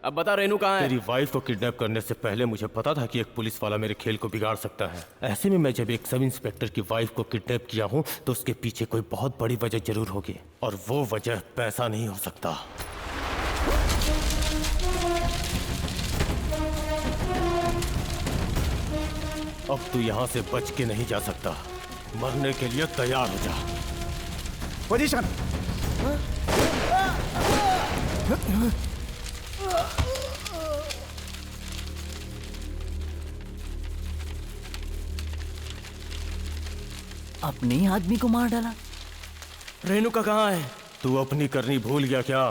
अब बता रेनू कहाँ है? तेरी वाइफ को किडनैप करने से पहले मुझे पता था कि एक पुलिस वाला मेरे खेल को बिगाड़ सकता है। ऐसे में मैं जब एक सब इंस्पेक्टर की वाइफ को किडनैप किया हूँ तो उसके पीछे कोई बहुत बड़ी वजह जरूर होगी, और वो वजह पैसा नहीं हो सकता। अब तू यहाँ से बच के नहीं जा सकता। मरने के लिए तैयार हो जा। पोजीशन। अपने ही आदमी को मार डाला। रेणुका कहाँ है? तू अपनी करनी भूल गया क्या?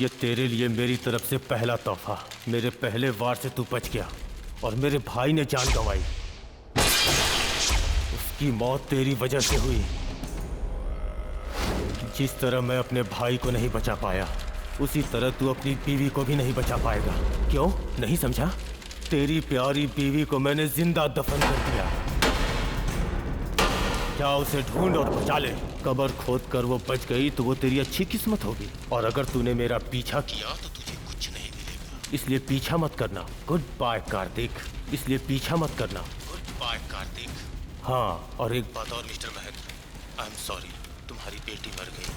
ये तेरे लिए मेरी तरफ से पहला तोहफा। मेरे पहले वार से तू बच गया और मेरे भाई ने जान गंवाई। उसकी मौत तेरी वजह से हुई। जिस तरह मैं अपने भाई को नहीं बचा पाया, उसी तरह तू अपनी बीवी को भी नहीं बचा पाएगा। क्यों नहीं समझा? तेरी प्यारी बीवी को मैंने जिंदा दफन कर दिया। क्या उसे ढूंढ और बचा ले। कब्र खोद कर वो बच गई तो वो तेरी अच्छी किस्मत होगी, और अगर तूने मेरा पीछा किया तो तुझे कुछ नहीं मिलेगा। इसलिए पीछा मत करना। Good bye Kartik. इसलिए पीछा मत करना। Good bye Kartik. हाँ, और एक बात और mister Mahendra, I am sorry, तुम्हारी बेटी मर गई।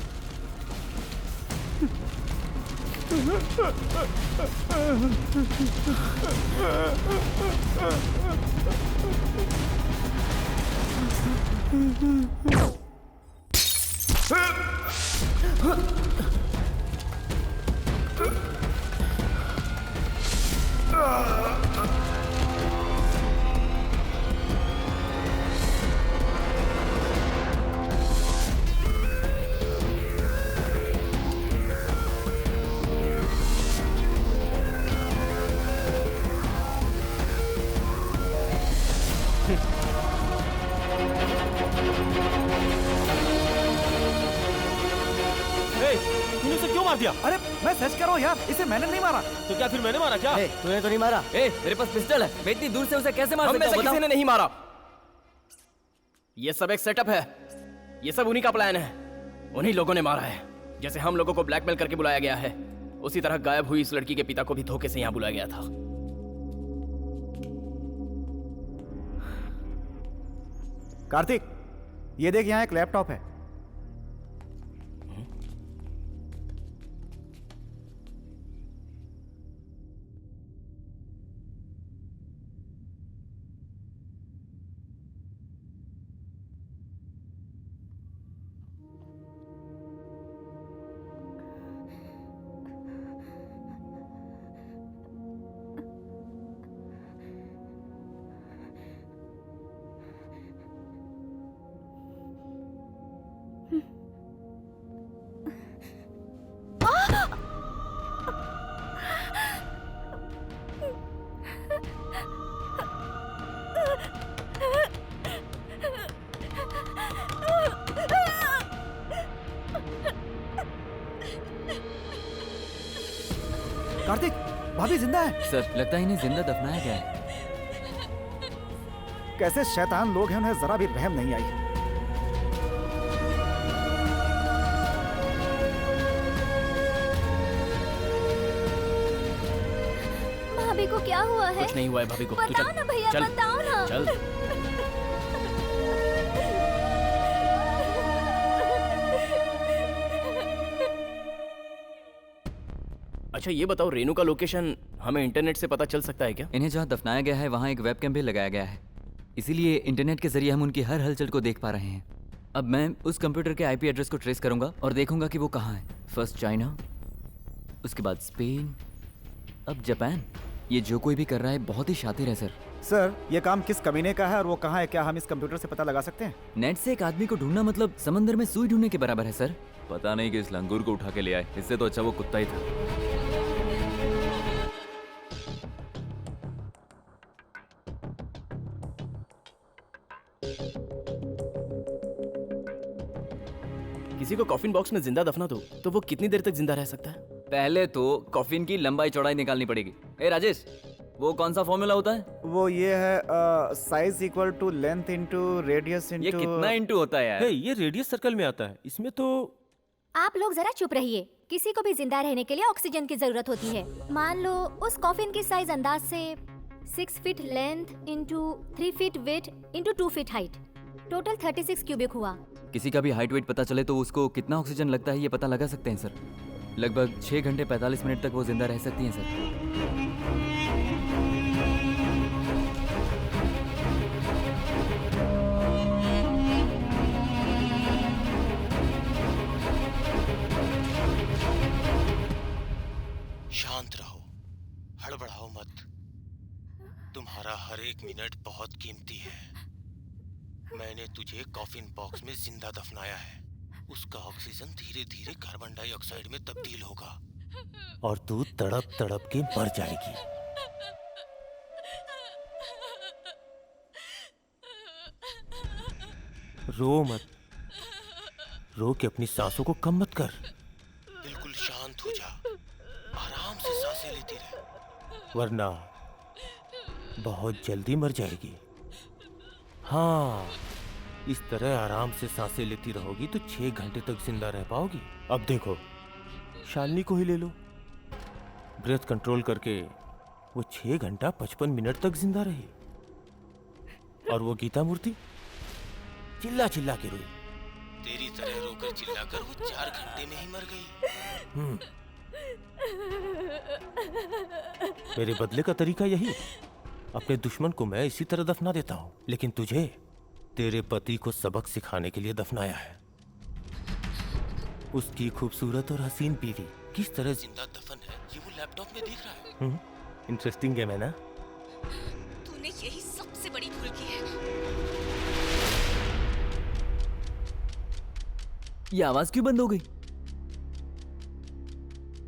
तूने उसे क्यों मार दिया? अरे मैं सच कह रहा हूँ यार, इसे मैंने नहीं मारा। तो क्या फिर मैंने मारा क्या? तूने तो नहीं मारा। मेरे पास पिस्टल है, मैं इतनी दूर से उसे कैसे मार हम में सकता से हूँ? किसी ने नहीं मारा। ये सब एक सेटअप है। ये सब उन्हीं का प्लान है। उन्हीं लोगों ने मारा है। जैसे हम लोगों को ब्लैकमेल करके बुलाया गया है, उसी तरह गायब हुई इस लड़की के पिता को भी धोखे से यहाँ बुलाया गया था। कार्तिक, ये देख, यहाँ एक लैपटॉप है। कार्तिक, भाभी जिंदा है। सर लगता है इन्हें जिंदा दफनाया गया है। कैसे शैतान लोग हैं, उन्हें जरा भी रहम नहीं आई। भाभी को क्या हुआ है? कुछ नहीं हुआ है भाभी को। तू बताओ चल, ना भैया, चल, बताओ ना। चल। अच्छा ये बताओ, रेनू का लोकेशन हमें इंटरनेट से पता चल सकता है क्या? इन्हें जहाँ दफनाया गया है वहाँ एक वेबकैम भी लगाया गया है, इसीलिए इंटरनेट के जरिए हम उनकी हर हलचल को देख पा रहे हैं। अब मैं उस कंप्यूटर के आईपी एड्रेस को ट्रेस करूंगा और देखूंगा कि वो कहाँ है। फर्स्ट चाइना, उसके बाद स्पेन, अब जापान। ये जो कोई भी कर रहा है बहुत ही शातिर है सर। सर, ये काम किस कमीने का है और वो कहाँ है, क्या हम इस कंप्यूटर से पता लगा सकते हैं? नेट से एक आदमी को ढूंढना मतलब समंदर में सुई ढूंढने के बराबर है सर। पता नहीं कि इस लंगूर को उठा के ले आए, इससे तो अच्छा वो कुत्ता ही था। किसी को कॉफिन बॉक्स में जिंदा दफना दो तो वो कितनी देर तक जिंदा रह सकता है? पहले तो कॉफिन की लंबाई चौड़ाई निकालनी पड़ेगी। ए राजेश, वो कौन सा फॉर्मूला होता है? वो ये है size equal to length into radius into. ये कितना इंटू होता है यार? ये रेडियस सर्कल में आता है, इसमें तो। आप लोग जरा चुप रहिए। किसी को भी जिंदा रहने के लिए ऑक्सीजन की जरूरत होती है। मान लो उस कॉफिन की साइज अंदाज से 6 feet length into 3 feet weight into 2 feet height, total 36 cubic हुआ। किसी का भी हाइट वेट पता चले तो उसको कितना ऑक्सीजन लगता है ये पता लगा सकते हैं सर। लगभग 6 घंटे 45 मिनट तक वो जिंदा रह सकती हैं सर। शांत रहो, हड़बड़ाओ मत। तुम्हारा हर एक मिनट बहुत कीमती है। मैंने तुझे कॉफिन बॉक्स में जिंदा दफनाया है। उसका ऑक्सीजन धीरे धीरे कार्बन डाइऑक्साइड में तब्दील होगा और तू तड़प तड़प के मर जाएगी। रो मत, रो के अपनी सांसों को कम मत कर। बिल्कुल शांत हो जा, आराम से सांसें लेती रह, वरना बहुत जल्दी मर जाएगी। हाँ, इस तरह आराम से सांसें लेती रहोगी तो 6 घंटे तक जिंदा रह पाओगी। अब देखो, शालिनी को ही ले लो। ब्रेथ कंट्रोल करके वो 6 घंटा 55 मिनट तक जिंदा रही। और वो गीता मूर्ति चिल्ला चिल्ला के रोई। तेरी तरह रोकर चिल्लाकर वो 4 घंटे में ही मर गई। मेरे बदले का तरीका यही। अपने दुश्मन को मैं इसी तरह दफना देता हूँ, लेकिन तुझे तेरे पति को सबक सिखाने के लिए दफनाया है। उसकी खूबसूरत और हसीन बीवी किस तरह जिंदा दफन है ये वो लैपटॉप में देख रहा है। इंटरेस्टिंग गेम है ना? तूने यही सबसे बड़ी भूल की है। ये आवाज क्यों बंद हो गई?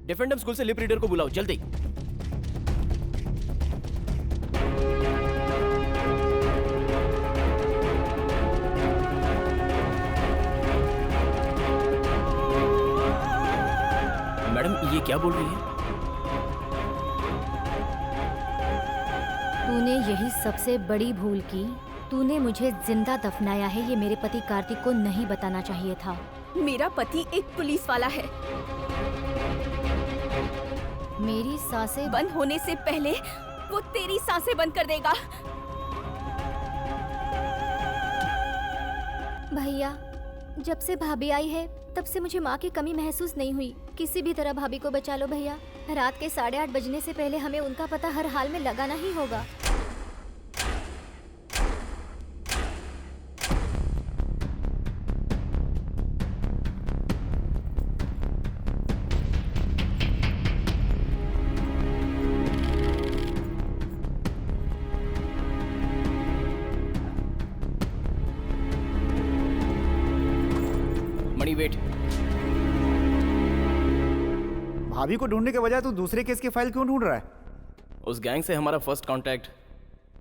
डिफेंडम स्कूल से लिप रीडर को बुलाओ जल्दी। मैडम ये क्या बोल रही है? तूने यही सबसे बड़ी भूल की। तूने मुझे जिंदा दफनाया है, ये मेरे पति कार्तिक को नहीं बताना चाहिए था। मेरा पति एक पुलिस वाला है। मेरी सांसें बंद होने से पहले वो तेरी सांसें बंद कर देगा। भैया, जब से भाभी आई है तब से मुझे माँ की कमी महसूस नहीं हुई। किसी भी तरह भाभी को बचा लो भैया। रात के 8:30 बजने से पहले हमें उनका पता हर हाल में लगाना ही होगा। मणि वेट। भाभी को ढूंढने के बजाय तू दूसरे केस की फाइल क्यों ढूंढ रहा है? उस गैंग से हमारा फर्स्ट कांटेक्ट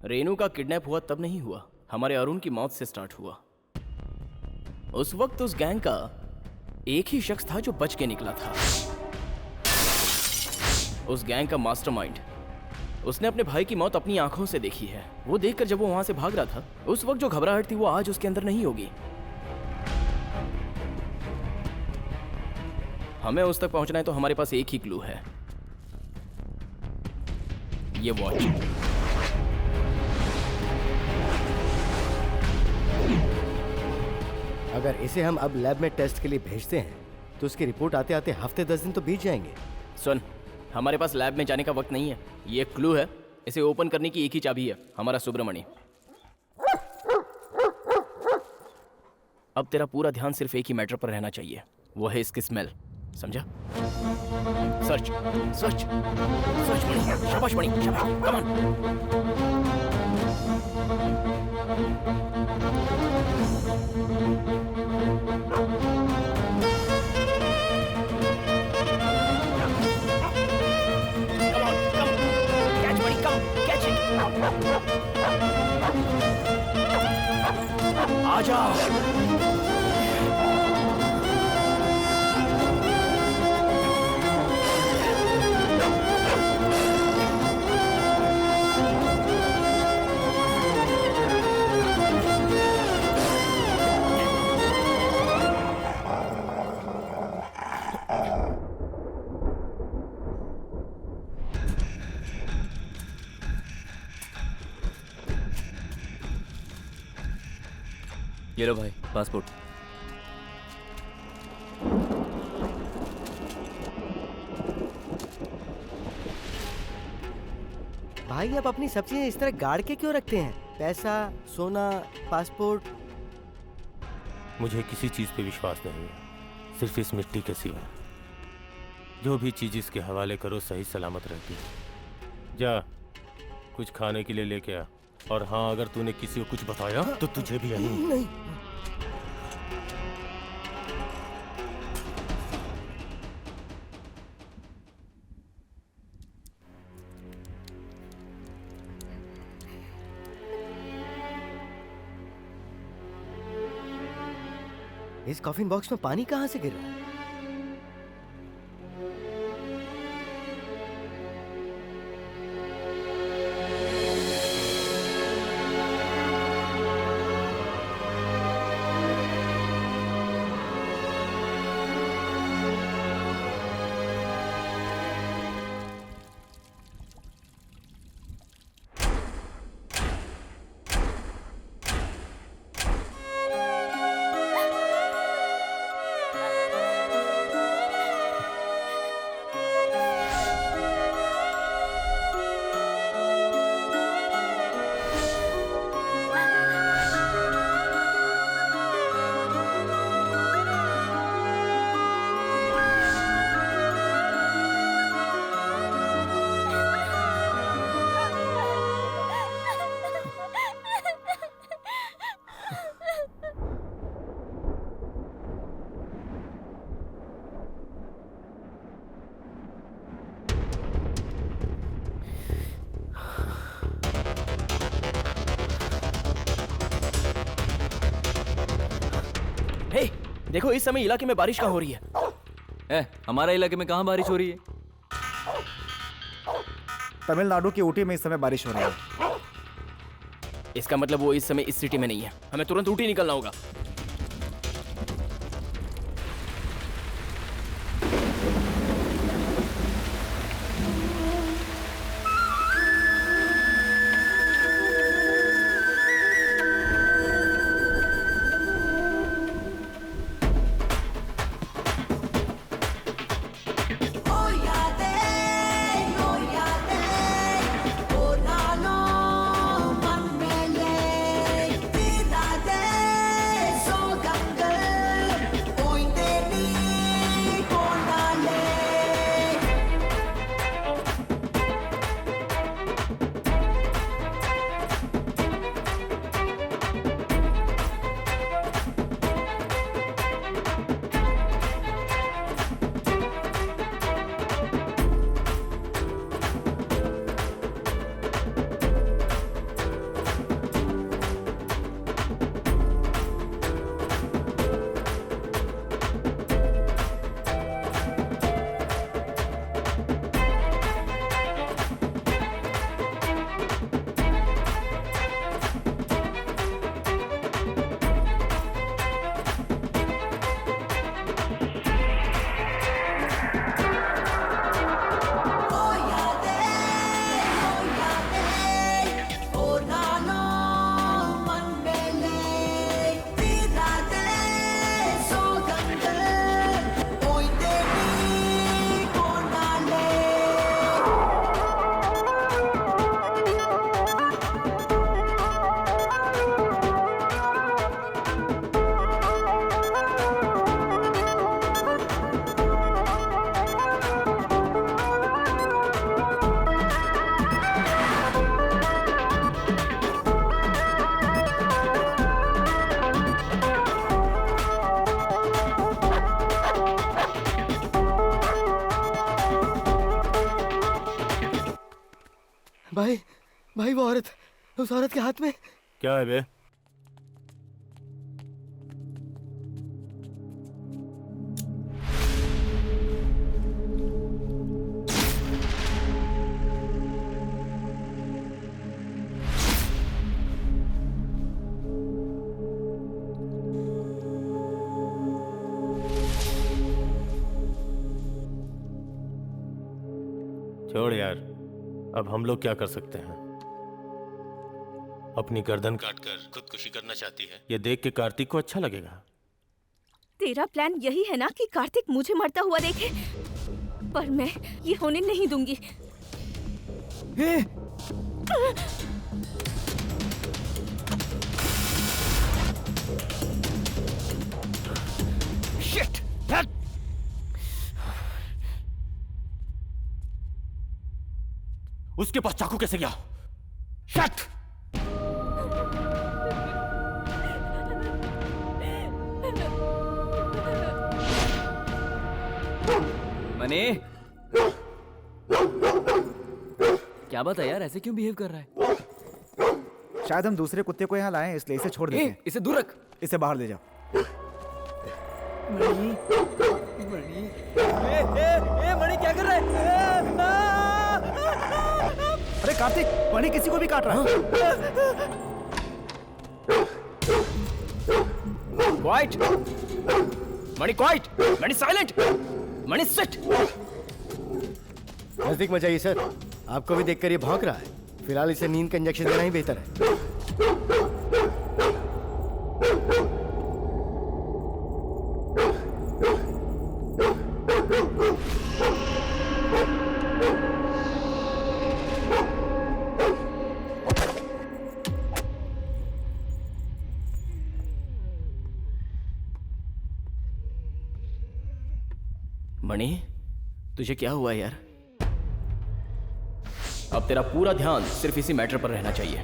रेनू का किडनैप हुआ तब नहीं हुआ, हमारे अरुण की मौत से स्टार्ट हुआ। उस वक्त उस गैंग का एक ही शख्स था जो बच के निकला था। उस गैंग का मास्टरमाइंड। उसने अपने भाई की मौत अपनी आंखों से देखी है। वो देखकर जब वो वहां से भाग रहा था, उस वक्त जो घबराहट थी वो आज उसके अंदर नहीं होगी। हमें उस तक पहुंचना है तो हमारे पास एक ही क्लू है, ये वॉच। अगर इसे हम अब लैब में टेस्ट के लिए भेजते हैं तो उसकी रिपोर्ट आते आते हफ्ते 10 दिन तो बीत जाएंगे। सुन, हमारे पास लैब में जाने का वक्त नहीं है। ये एक क्लू है, इसे ओपन करने की एक ही चाबी है, हमारा सुब्रमणि। अब तेरा पूरा ध्यान सिर्फ एक ही मैटर पर रहना चाहिए, वो है इसकी स्मेल। समझा? सर्च सर्च सर्च मणि, शाबाश मणि, शाबाश, कम ऑन। आजा। ये लो भाई, पासपोर्ट। भाई आप अपनी सब चीजें इस तरह गाड़ के क्यों रखते हैं? पैसा, सोना, पासपोर्ट। मुझे किसी चीज पे विश्वास नहीं है, सिर्फ इस मिट्टी के सिवा। जो भी चीज इसके हवाले करो सही सलामत रहती है। जा कुछ खाने के लिए लेके आ, और हाँ, अगर तूने किसी को कुछ बताया तो तुझे भी नहीं। इस कॉफिन बॉक्स में पानी कहाँ से गिर रहा है? हे, देखो इस समय इलाके में बारिश कहाँ हो रही है? हमारा इलाके में कहाँ बारिश हो रही है? तमिलनाडु की ऊटी में इस समय बारिश हो रही है। इसका मतलब वो इस समय इस सिटी में नहीं है। हमें तुरंत ऊटी निकलना होगा। भाई भाई वो औरत, उस औरत के हाथ में। क्या है बे? छोड़ यार, अब हम लोग क्या कर सकते हैं? अपनी गर्दन काटकर खुदकुशी करना चाहती है। ये देख के कार्तिक को अच्छा लगेगा। तेरा प्लान यही है ना कि कार्तिक मुझे मरता हुआ देखे? पर मैं ये होने नहीं दूंगी। शिट! उसके पास चाकू कैसे गया? शट! मनी, क्या बात है यार, ऐसे क्यों बिहेव कर रहा है? शायद हम दूसरे कुत्ते को यहाँ लाए इसलिए इसे छोड़ देते हैं। इसे दूर रख। इसे बाहर ले जाओ। मणि, मणि, मणि क्या कर रहा है? अरे कार्तिक, मणि किसी को भी काट रहा है। क्वाइट! मणि क्वाइट! मणि साइलेंट! मणि सिट! नजदीक मत जाइए सर, आपको भी देखकर ये भौंक रहा है। फिलहाल इसे नींद का इंजेक्शन देना ही बेहतर है। मणि, तुझे क्या हुआ यार? अब तेरा पूरा ध्यान सिर्फ इसी मैटर पर रहना चाहिए।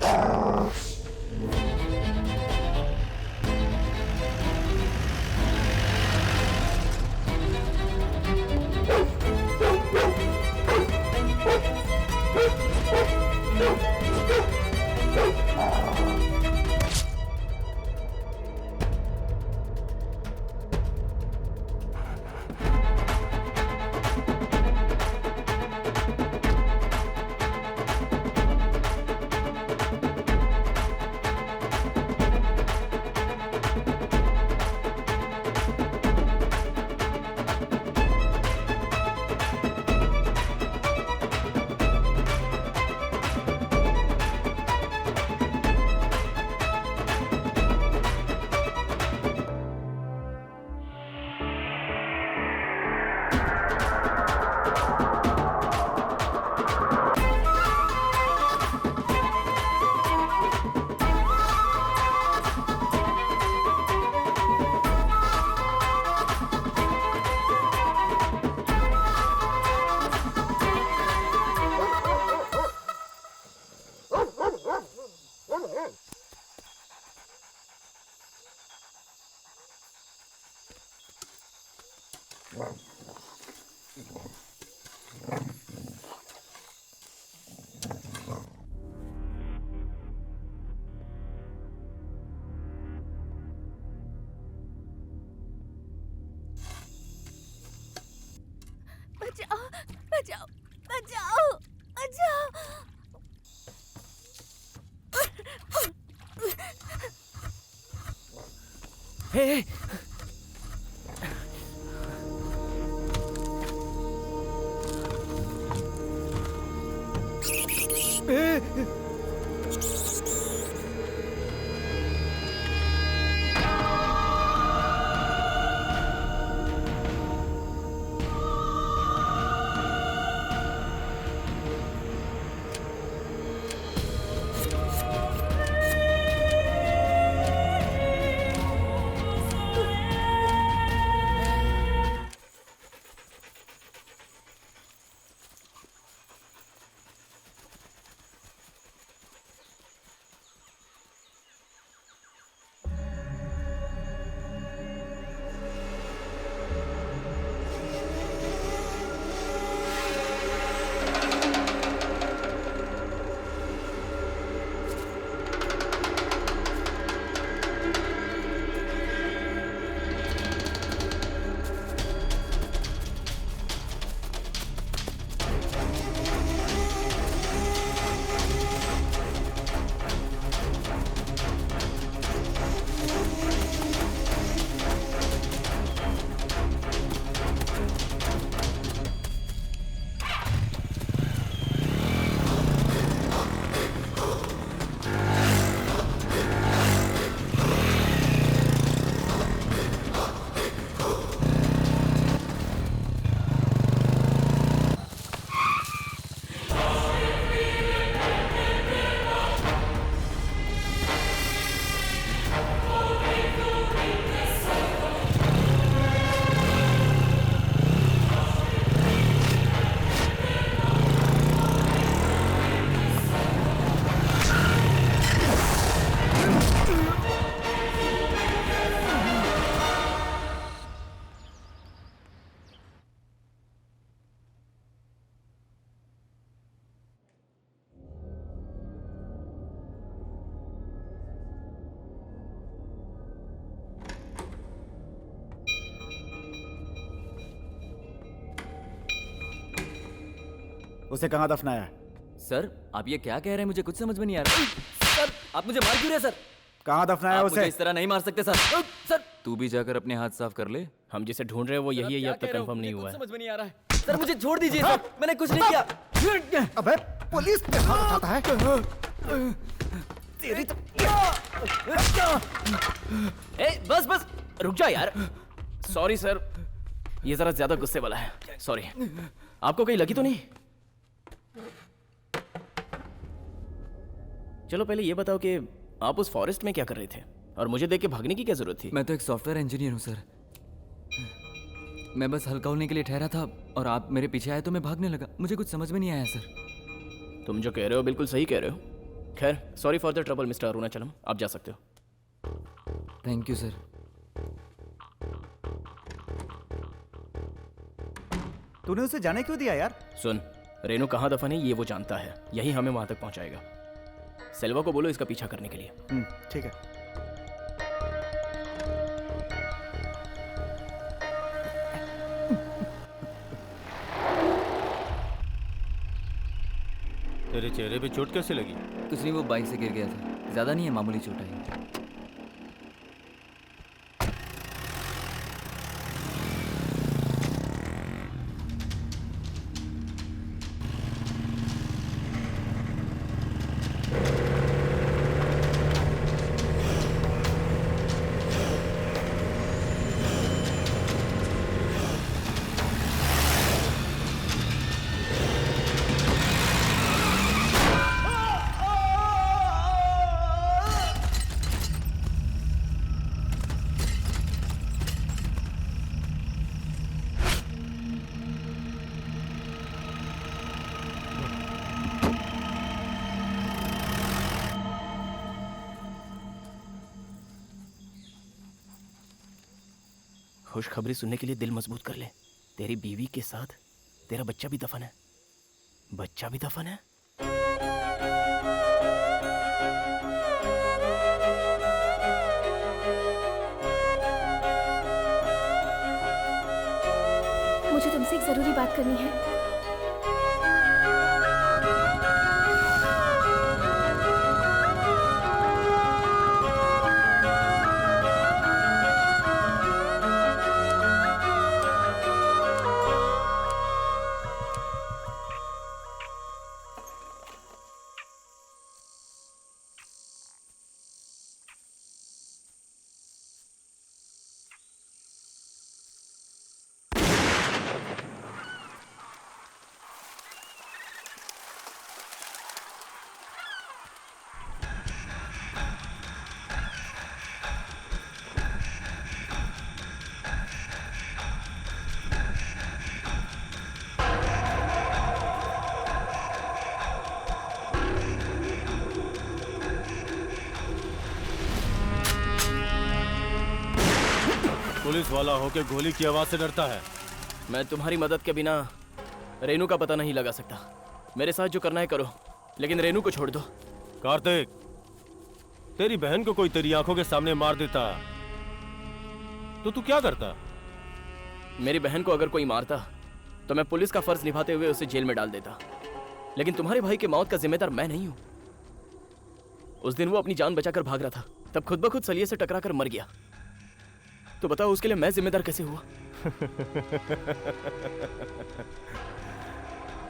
बचाओ, बचाओ, बचाओ, बचाओ। हे, उसे कहाँ दफनाया है? सर आप ये क्या कह रहे हैं, मुझे कुछ समझ में नहीं आ रहा। सर आप मुझे मार क्यों रहे हैं सर? कहाँ दफनाया आप उसे? मुझे इस तरह नहीं मार सकते सर। सर तू भी जाकर अपने हाथ साफ कर ले। हम जिसे ढूंढ रहे हैं वो यही है, ये अब तक कंफर्म नहीं हुआ है। समझ में नहीं आ रहा है सर, मुझे छोड़ दीजिए सर, मैंने कुछ नहीं किया। अबे पुलिस पे हाथ उठाता है। तेरी तो... बस बस रुक जा यार। सॉरी सर, ये जरा ज्यादा गुस्से वाला है, सॉरी। आपको कहीं लगी तो नहीं? चलो पहले ये बताओ कि आप उस फॉरेस्ट में क्या कर रहे थे और मुझे देख के भागने की क्या जरूरत थी? मैं तो एक सॉफ्टवेयर इंजीनियर हूँ सर, मैं बस हल्का होने के लिए ठहरा था और आप मेरे पीछे आए तो मैं भागने लगा। मुझे कुछ समझ में नहीं आया सर। तुम जो कह रहे हो बिल्कुल सही कह रहे हो। खैर sorry for the trouble mister Arunachalam, आप जा सकते हो। Thank you sir. तूने उसे जाने क्यों दिया यार? सुन, रेनू कहाँ दफन है ये वो जानता है, यही हमें वहां तक पहुंचाएगा। सेल्वा को बोलो इसका पीछा करने के लिए। ठीक है। तेरे चेहरे पे चोट कैसे लगी? कुछ नहीं, वो बाइक से गिर गया था, ज्यादा नहीं है, मामूली चोट आई। खुशखबरी सुनने के लिए दिल मजबूत कर ले। तेरी बीवी के साथ तेरा बच्चा भी दफन है। बच्चा भी दफन है? मुझे तुमसे एक जरूरी बात करनी है। पुलिस वाला होके गोली की आवाज से डरता है। मैं तुम्हारी मदद के बिना रेनू का पता नहीं लगा सकता। मेरे साथ जो करना है करो, लेकिन रेनू को छोड़ दो। कार्तिक, तेरी बहन को कोई तेरी आंखों के सामने मार देता तो तू क्या करता? मेरी बहन को अगर कोई मारता तो मैं पुलिस का फर्ज निभाते हुए उसे जेल में डाल देता, लेकिन तुम्हारे भाई की मौत का जिम्मेदार मैं नहीं हूं। उस दिन वो अपनी जान बचाकर भाग रहा था, तब खुद ब खुद सलिए से टकरा कर मर गया। तो बताओ उसके लिए मैं जिम्मेदार कैसे हुआ?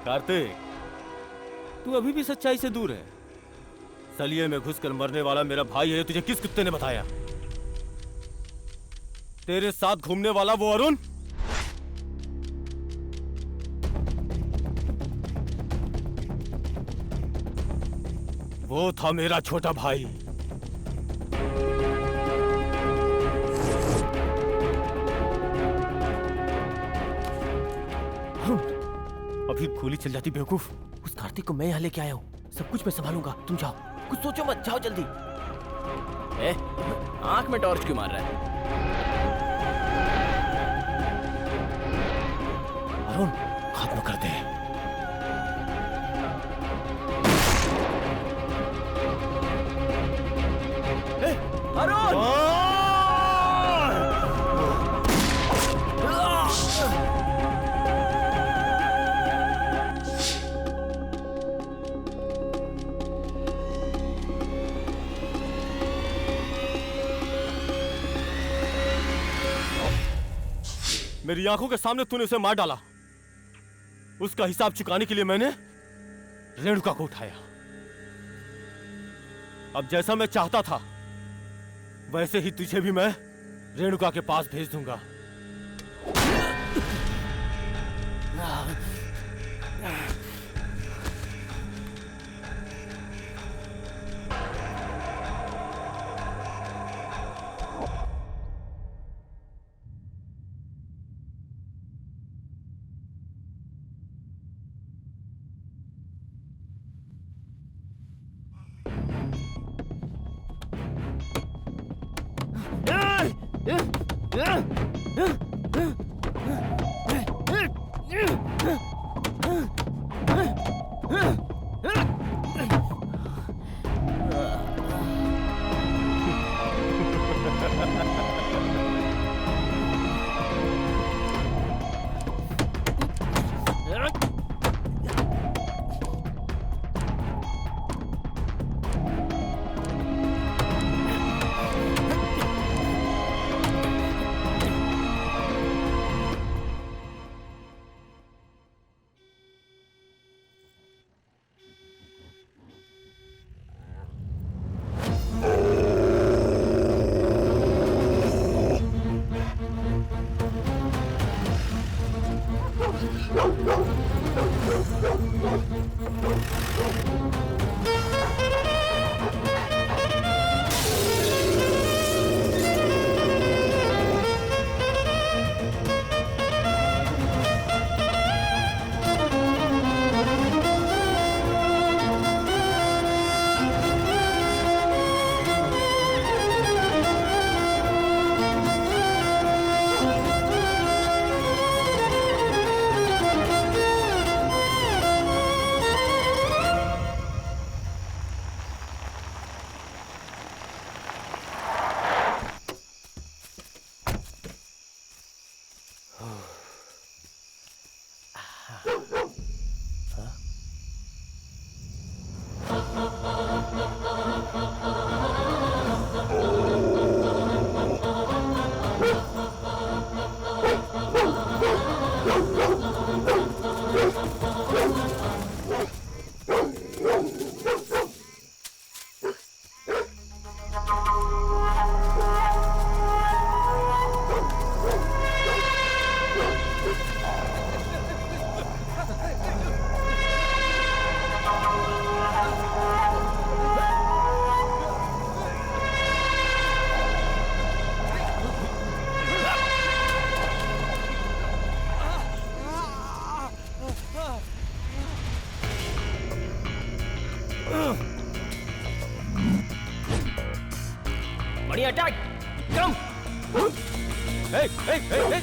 कार्तिक, तू अभी भी सच्चाई से दूर है। सलिए में घुसकर मरने वाला मेरा भाई है, तुझे किस कुत्ते ने बताया? तेरे साथ घूमने वाला वो अरुण? वो था मेरा छोटा भाई। अभी गोली चल जाती बेवकूफ। उस कार्तिक को मैं यहाँ लेके आया हूँ, सब कुछ मैं संभालूंगा, तुम जाओ, कुछ सोचो मत, जाओ जल्दी। आंख में टॉर्च क्यों मार रहा है? अरुण, खत्म कर दे। अरुण! मेरी आंखों के सामने तूने उसे मार डाला। उसका हिसाब चुकाने के लिए मैंने रेणुका को उठाया। अब जैसा मैं चाहता था वैसे ही तुझे भी मैं रेणुका के पास भेज दूंगा। बढ़िया अटैक, कम। hey, hey, hey, hey.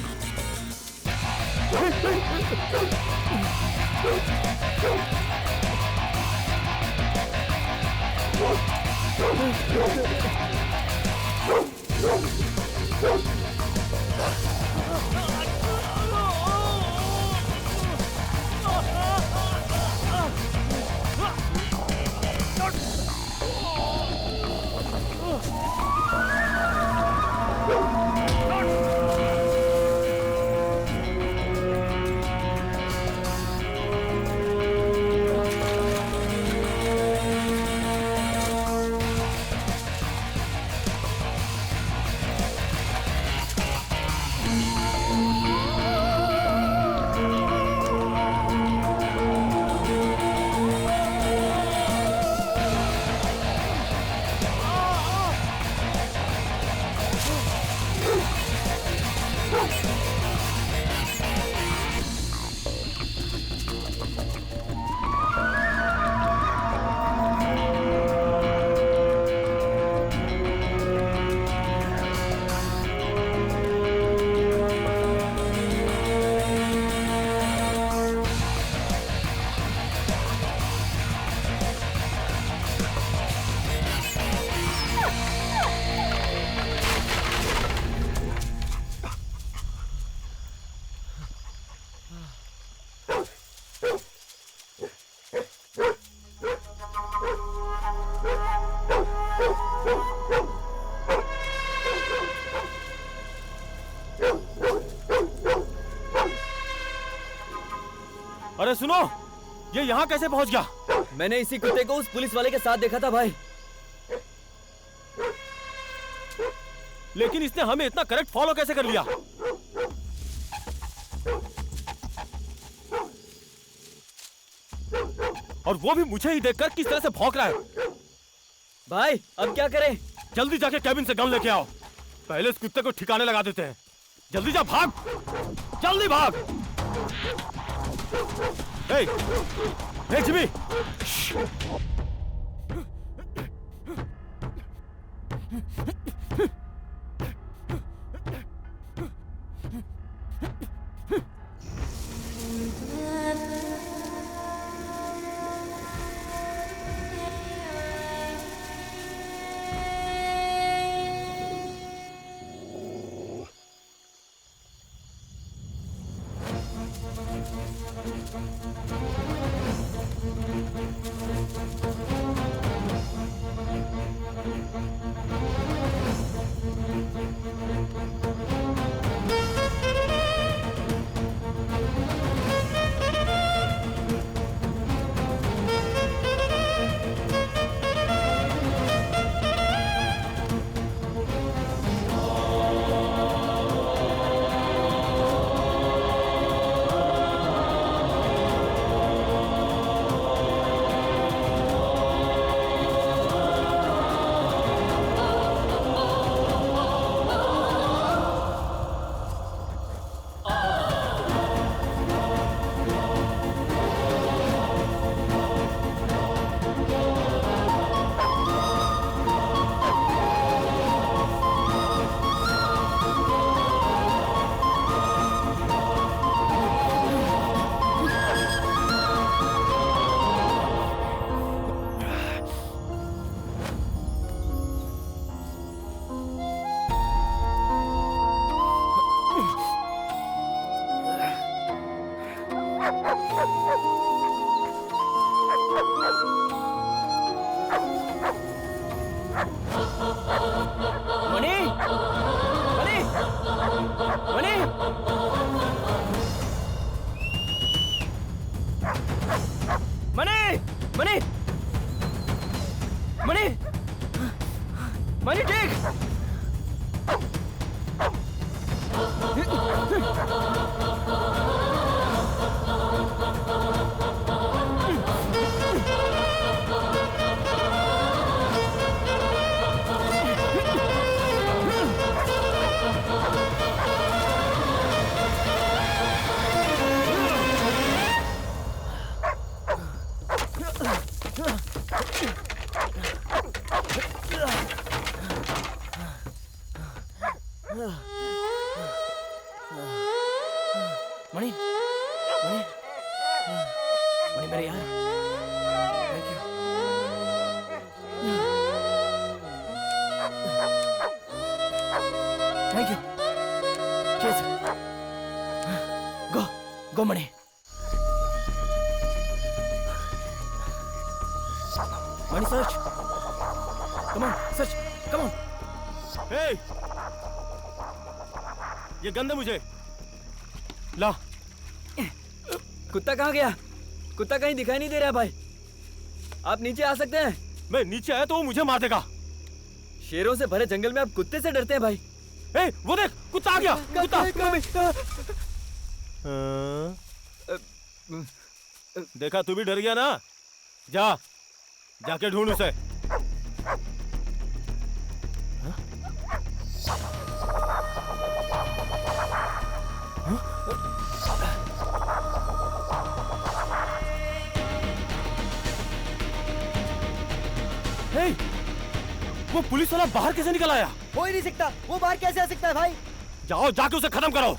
अरे सुनो, ये यहाँ कैसे पहुंच गया? मैंने इसी कुत्ते को उस पुलिस वाले के साथ देखा था भाई। लेकिन इसने हमें इतना करेक्ट फॉलो कैसे कर लिया? और वो भी मुझे ही देखकर किस तरह से भौंक रहा है। भाई अब क्या करें? जल्दी जाके कैबिन से गन लेके आओ। पहले इस कुत्ते को ठिकाने लगा देते हैं। जल्दी जा, भाग, जल्दी भाग। हे जिमी, मणि, मणि, मणि, मणि, मणि, मणि, मणि ठीक। मणि, मणि, मणि मेरे यार, thank you. Thank you. Cheese. Go, go Mani. Mani search. Come on, search, come on. Hey, ये गन दे मुझे। ला। कुत्ता कहाँ गया? कुत्ता कहीं दिखाई नहीं दे रहा भाई। आप नीचे आ सकते हैं? मैं नीचे आया तो वो मुझे मार देगा। शेरों से भरे जंगल में आप कुत्ते से डरते हैं भाई? ए, वो देख, कुत्ता आ गया। कुत्ता। देखा, तू भी डर गया ना? जा, जाके ढूंढ उसे। हे, वो पुलिस वाला बाहर कैसे निकल आया? हो ही नहीं सकता। वो बाहर कैसे आ सकता है भाई? जाओ, जाके उसे खत्म करो।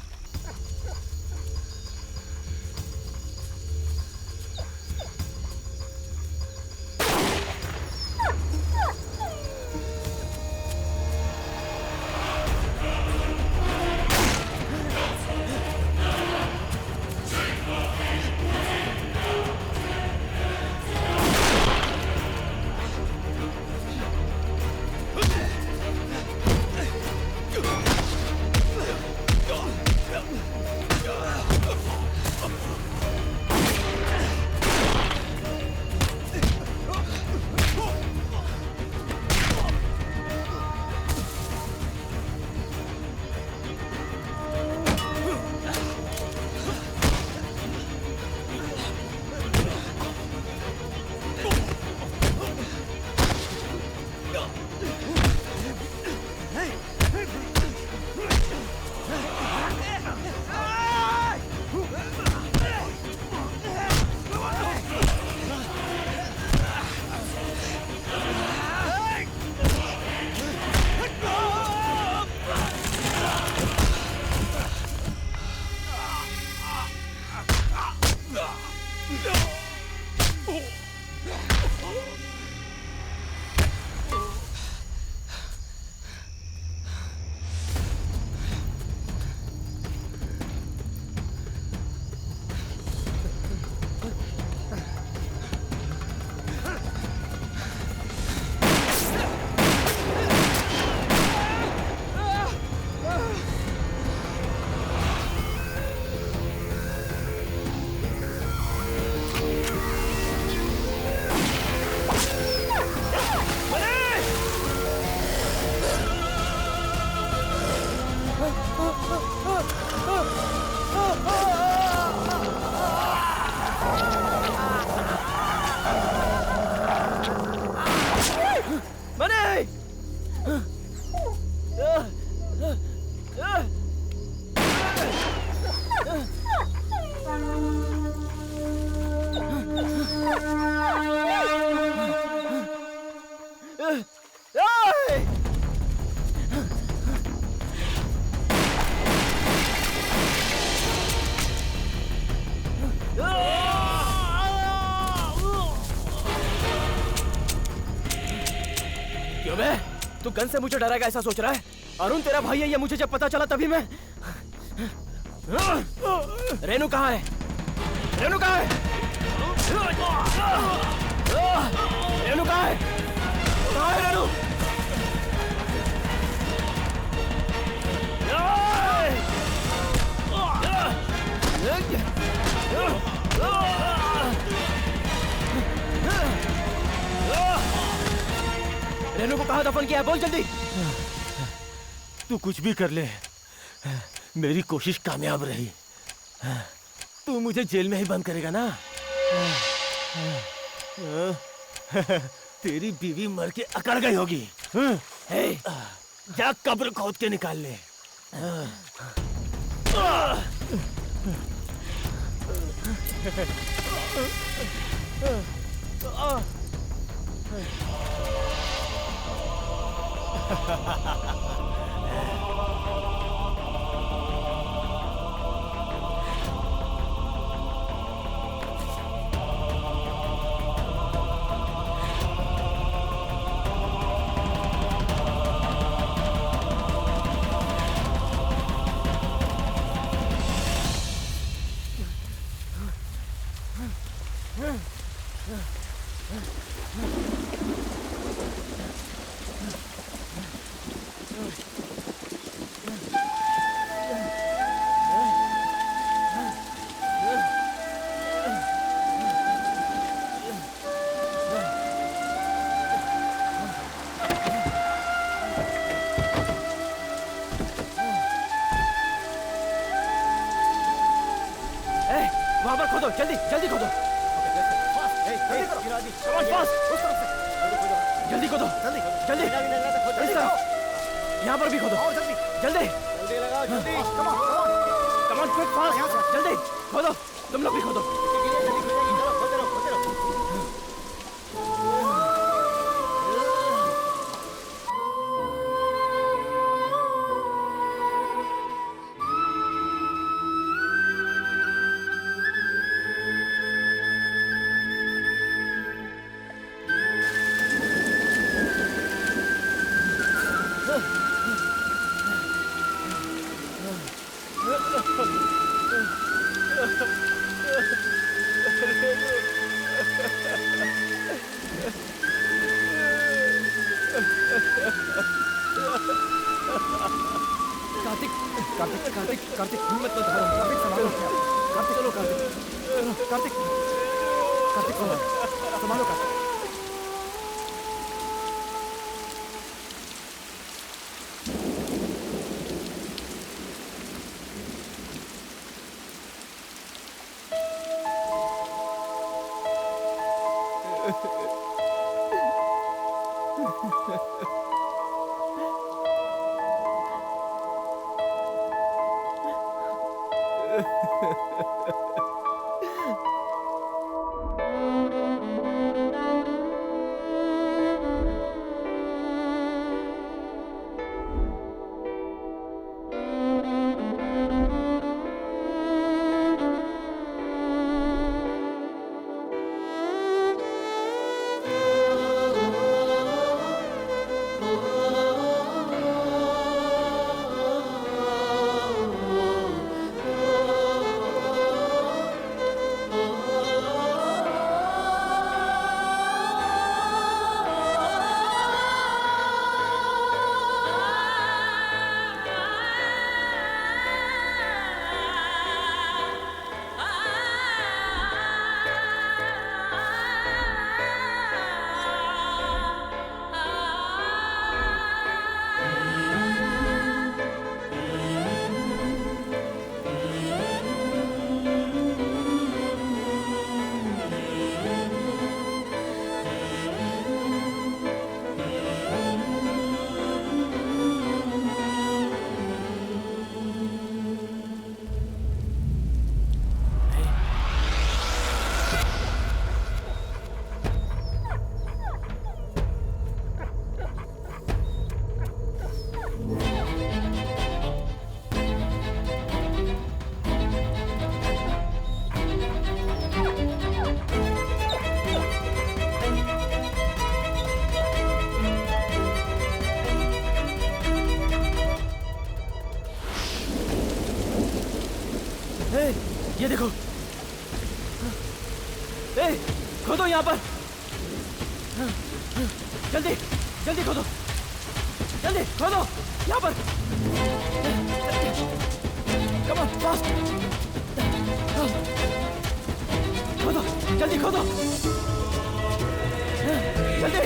गन से मुझे डराएगा ऐसा सोच रहा है? अरुण तेरा भाई है, ये मुझे जब पता चला तभी मैं। रेनू कहाँ है? रेनू कहाँ है? रेनू कहाँ है? कहाँ है रेनू? रेनू को कहाँ दफन किया है? बोल जल्दी। तू कुछ भी कर ले, मेरी कोशिश कामयाब रही। तू मुझे जेल में ही बंद करेगा ना? तेरी बीवी मर के अकड़ गई होगी। जा कब्र खोद के निकाल ले। वहां पर खोदो, जल्दी जल्दी खोदो। जल्दी खोदो, जल्दी जल्दी। यहाँ पर भी खोदो, जल्दी कमान क्विक फास्ट, जल्दी खोदो। तुम लोग भी खोदो। कार्तिक कार्तिक कार्तिक कार्तिक हिम्मत मत हारो। कार्तिक संभालो अपने आप। कार्तिक चलो, कार्तिक कार्तिक कार्तिक संभालो कार्तिक। ए, ये देखो। ए, खोदो यहाँ पर। जल्दी जल्दी खोदो, जल्दी खोदो यहाँ पर। Come on, fast. खोदो, जल्दी खोदो, जल्दी।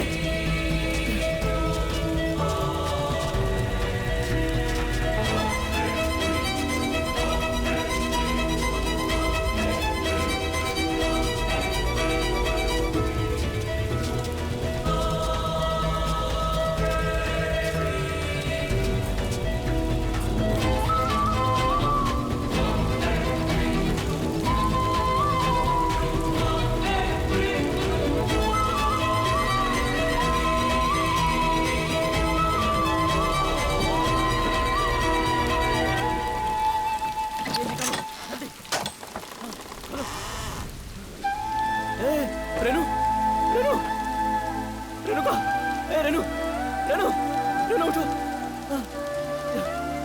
रेनू, रेनू, रेनू का, रेनू, रेनू, रेनू उठो,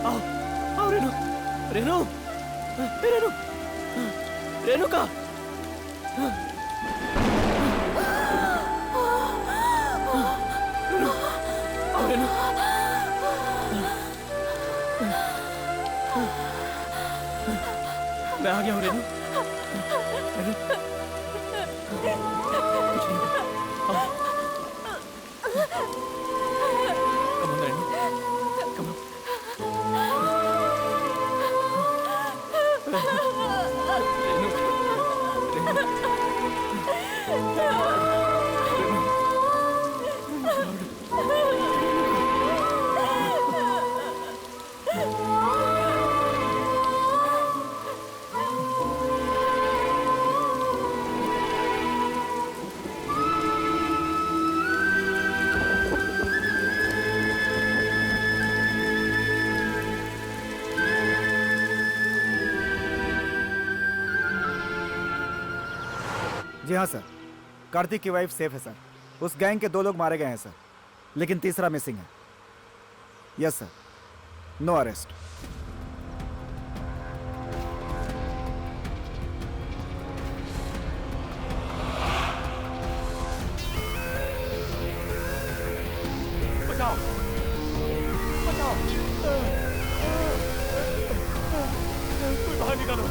आओ, आओ रेनू, रेनू, रेनू, रेनू का, रेनू, आओ रेनू, मैं आ गया हूँ रेनू, रेनू। जी हाँ सर, कार्तिक की वाइफ सेफ है सर। उस गैंग के 2 लोग मारे गए हैं सर, लेकिन तीसरा मिसिंग है। Yes sir, no arrest. बचाओ, बचाओ, कोई बाहर निकालो।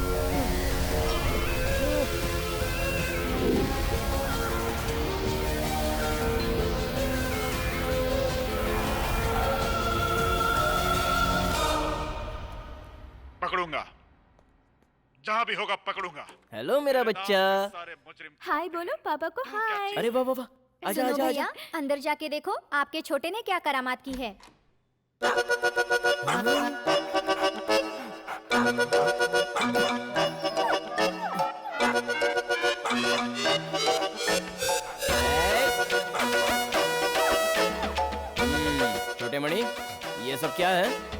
पकड़ूंगा, जहां भी होगा पकड़ूंगा। हेलो मेरा बच्चा। हाय बोलो पापा को हाय। अरे वाह वाह वाह, आजा सुनो आजा भैया, आजा। अंदर जाके देखो आपके छोटे ने क्या करामात की है। छोटे मणि, ये सब क्या है?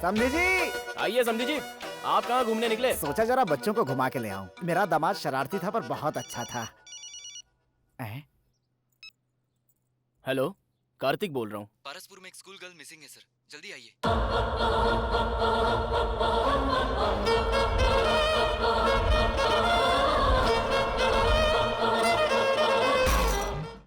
समझी जी, आइए समझी जी, आप कहाँ घूमने निकले? सोचा जरा बच्चों को घुमा के ले आऊं। मेरा दामाद शरारती था पर बहुत अच्छा था। हेलो, कार्तिक बोल रहा हूँ। पारसपुर में एक स्कूल गर्ल मिसिंग है सर, जल्दी आइए।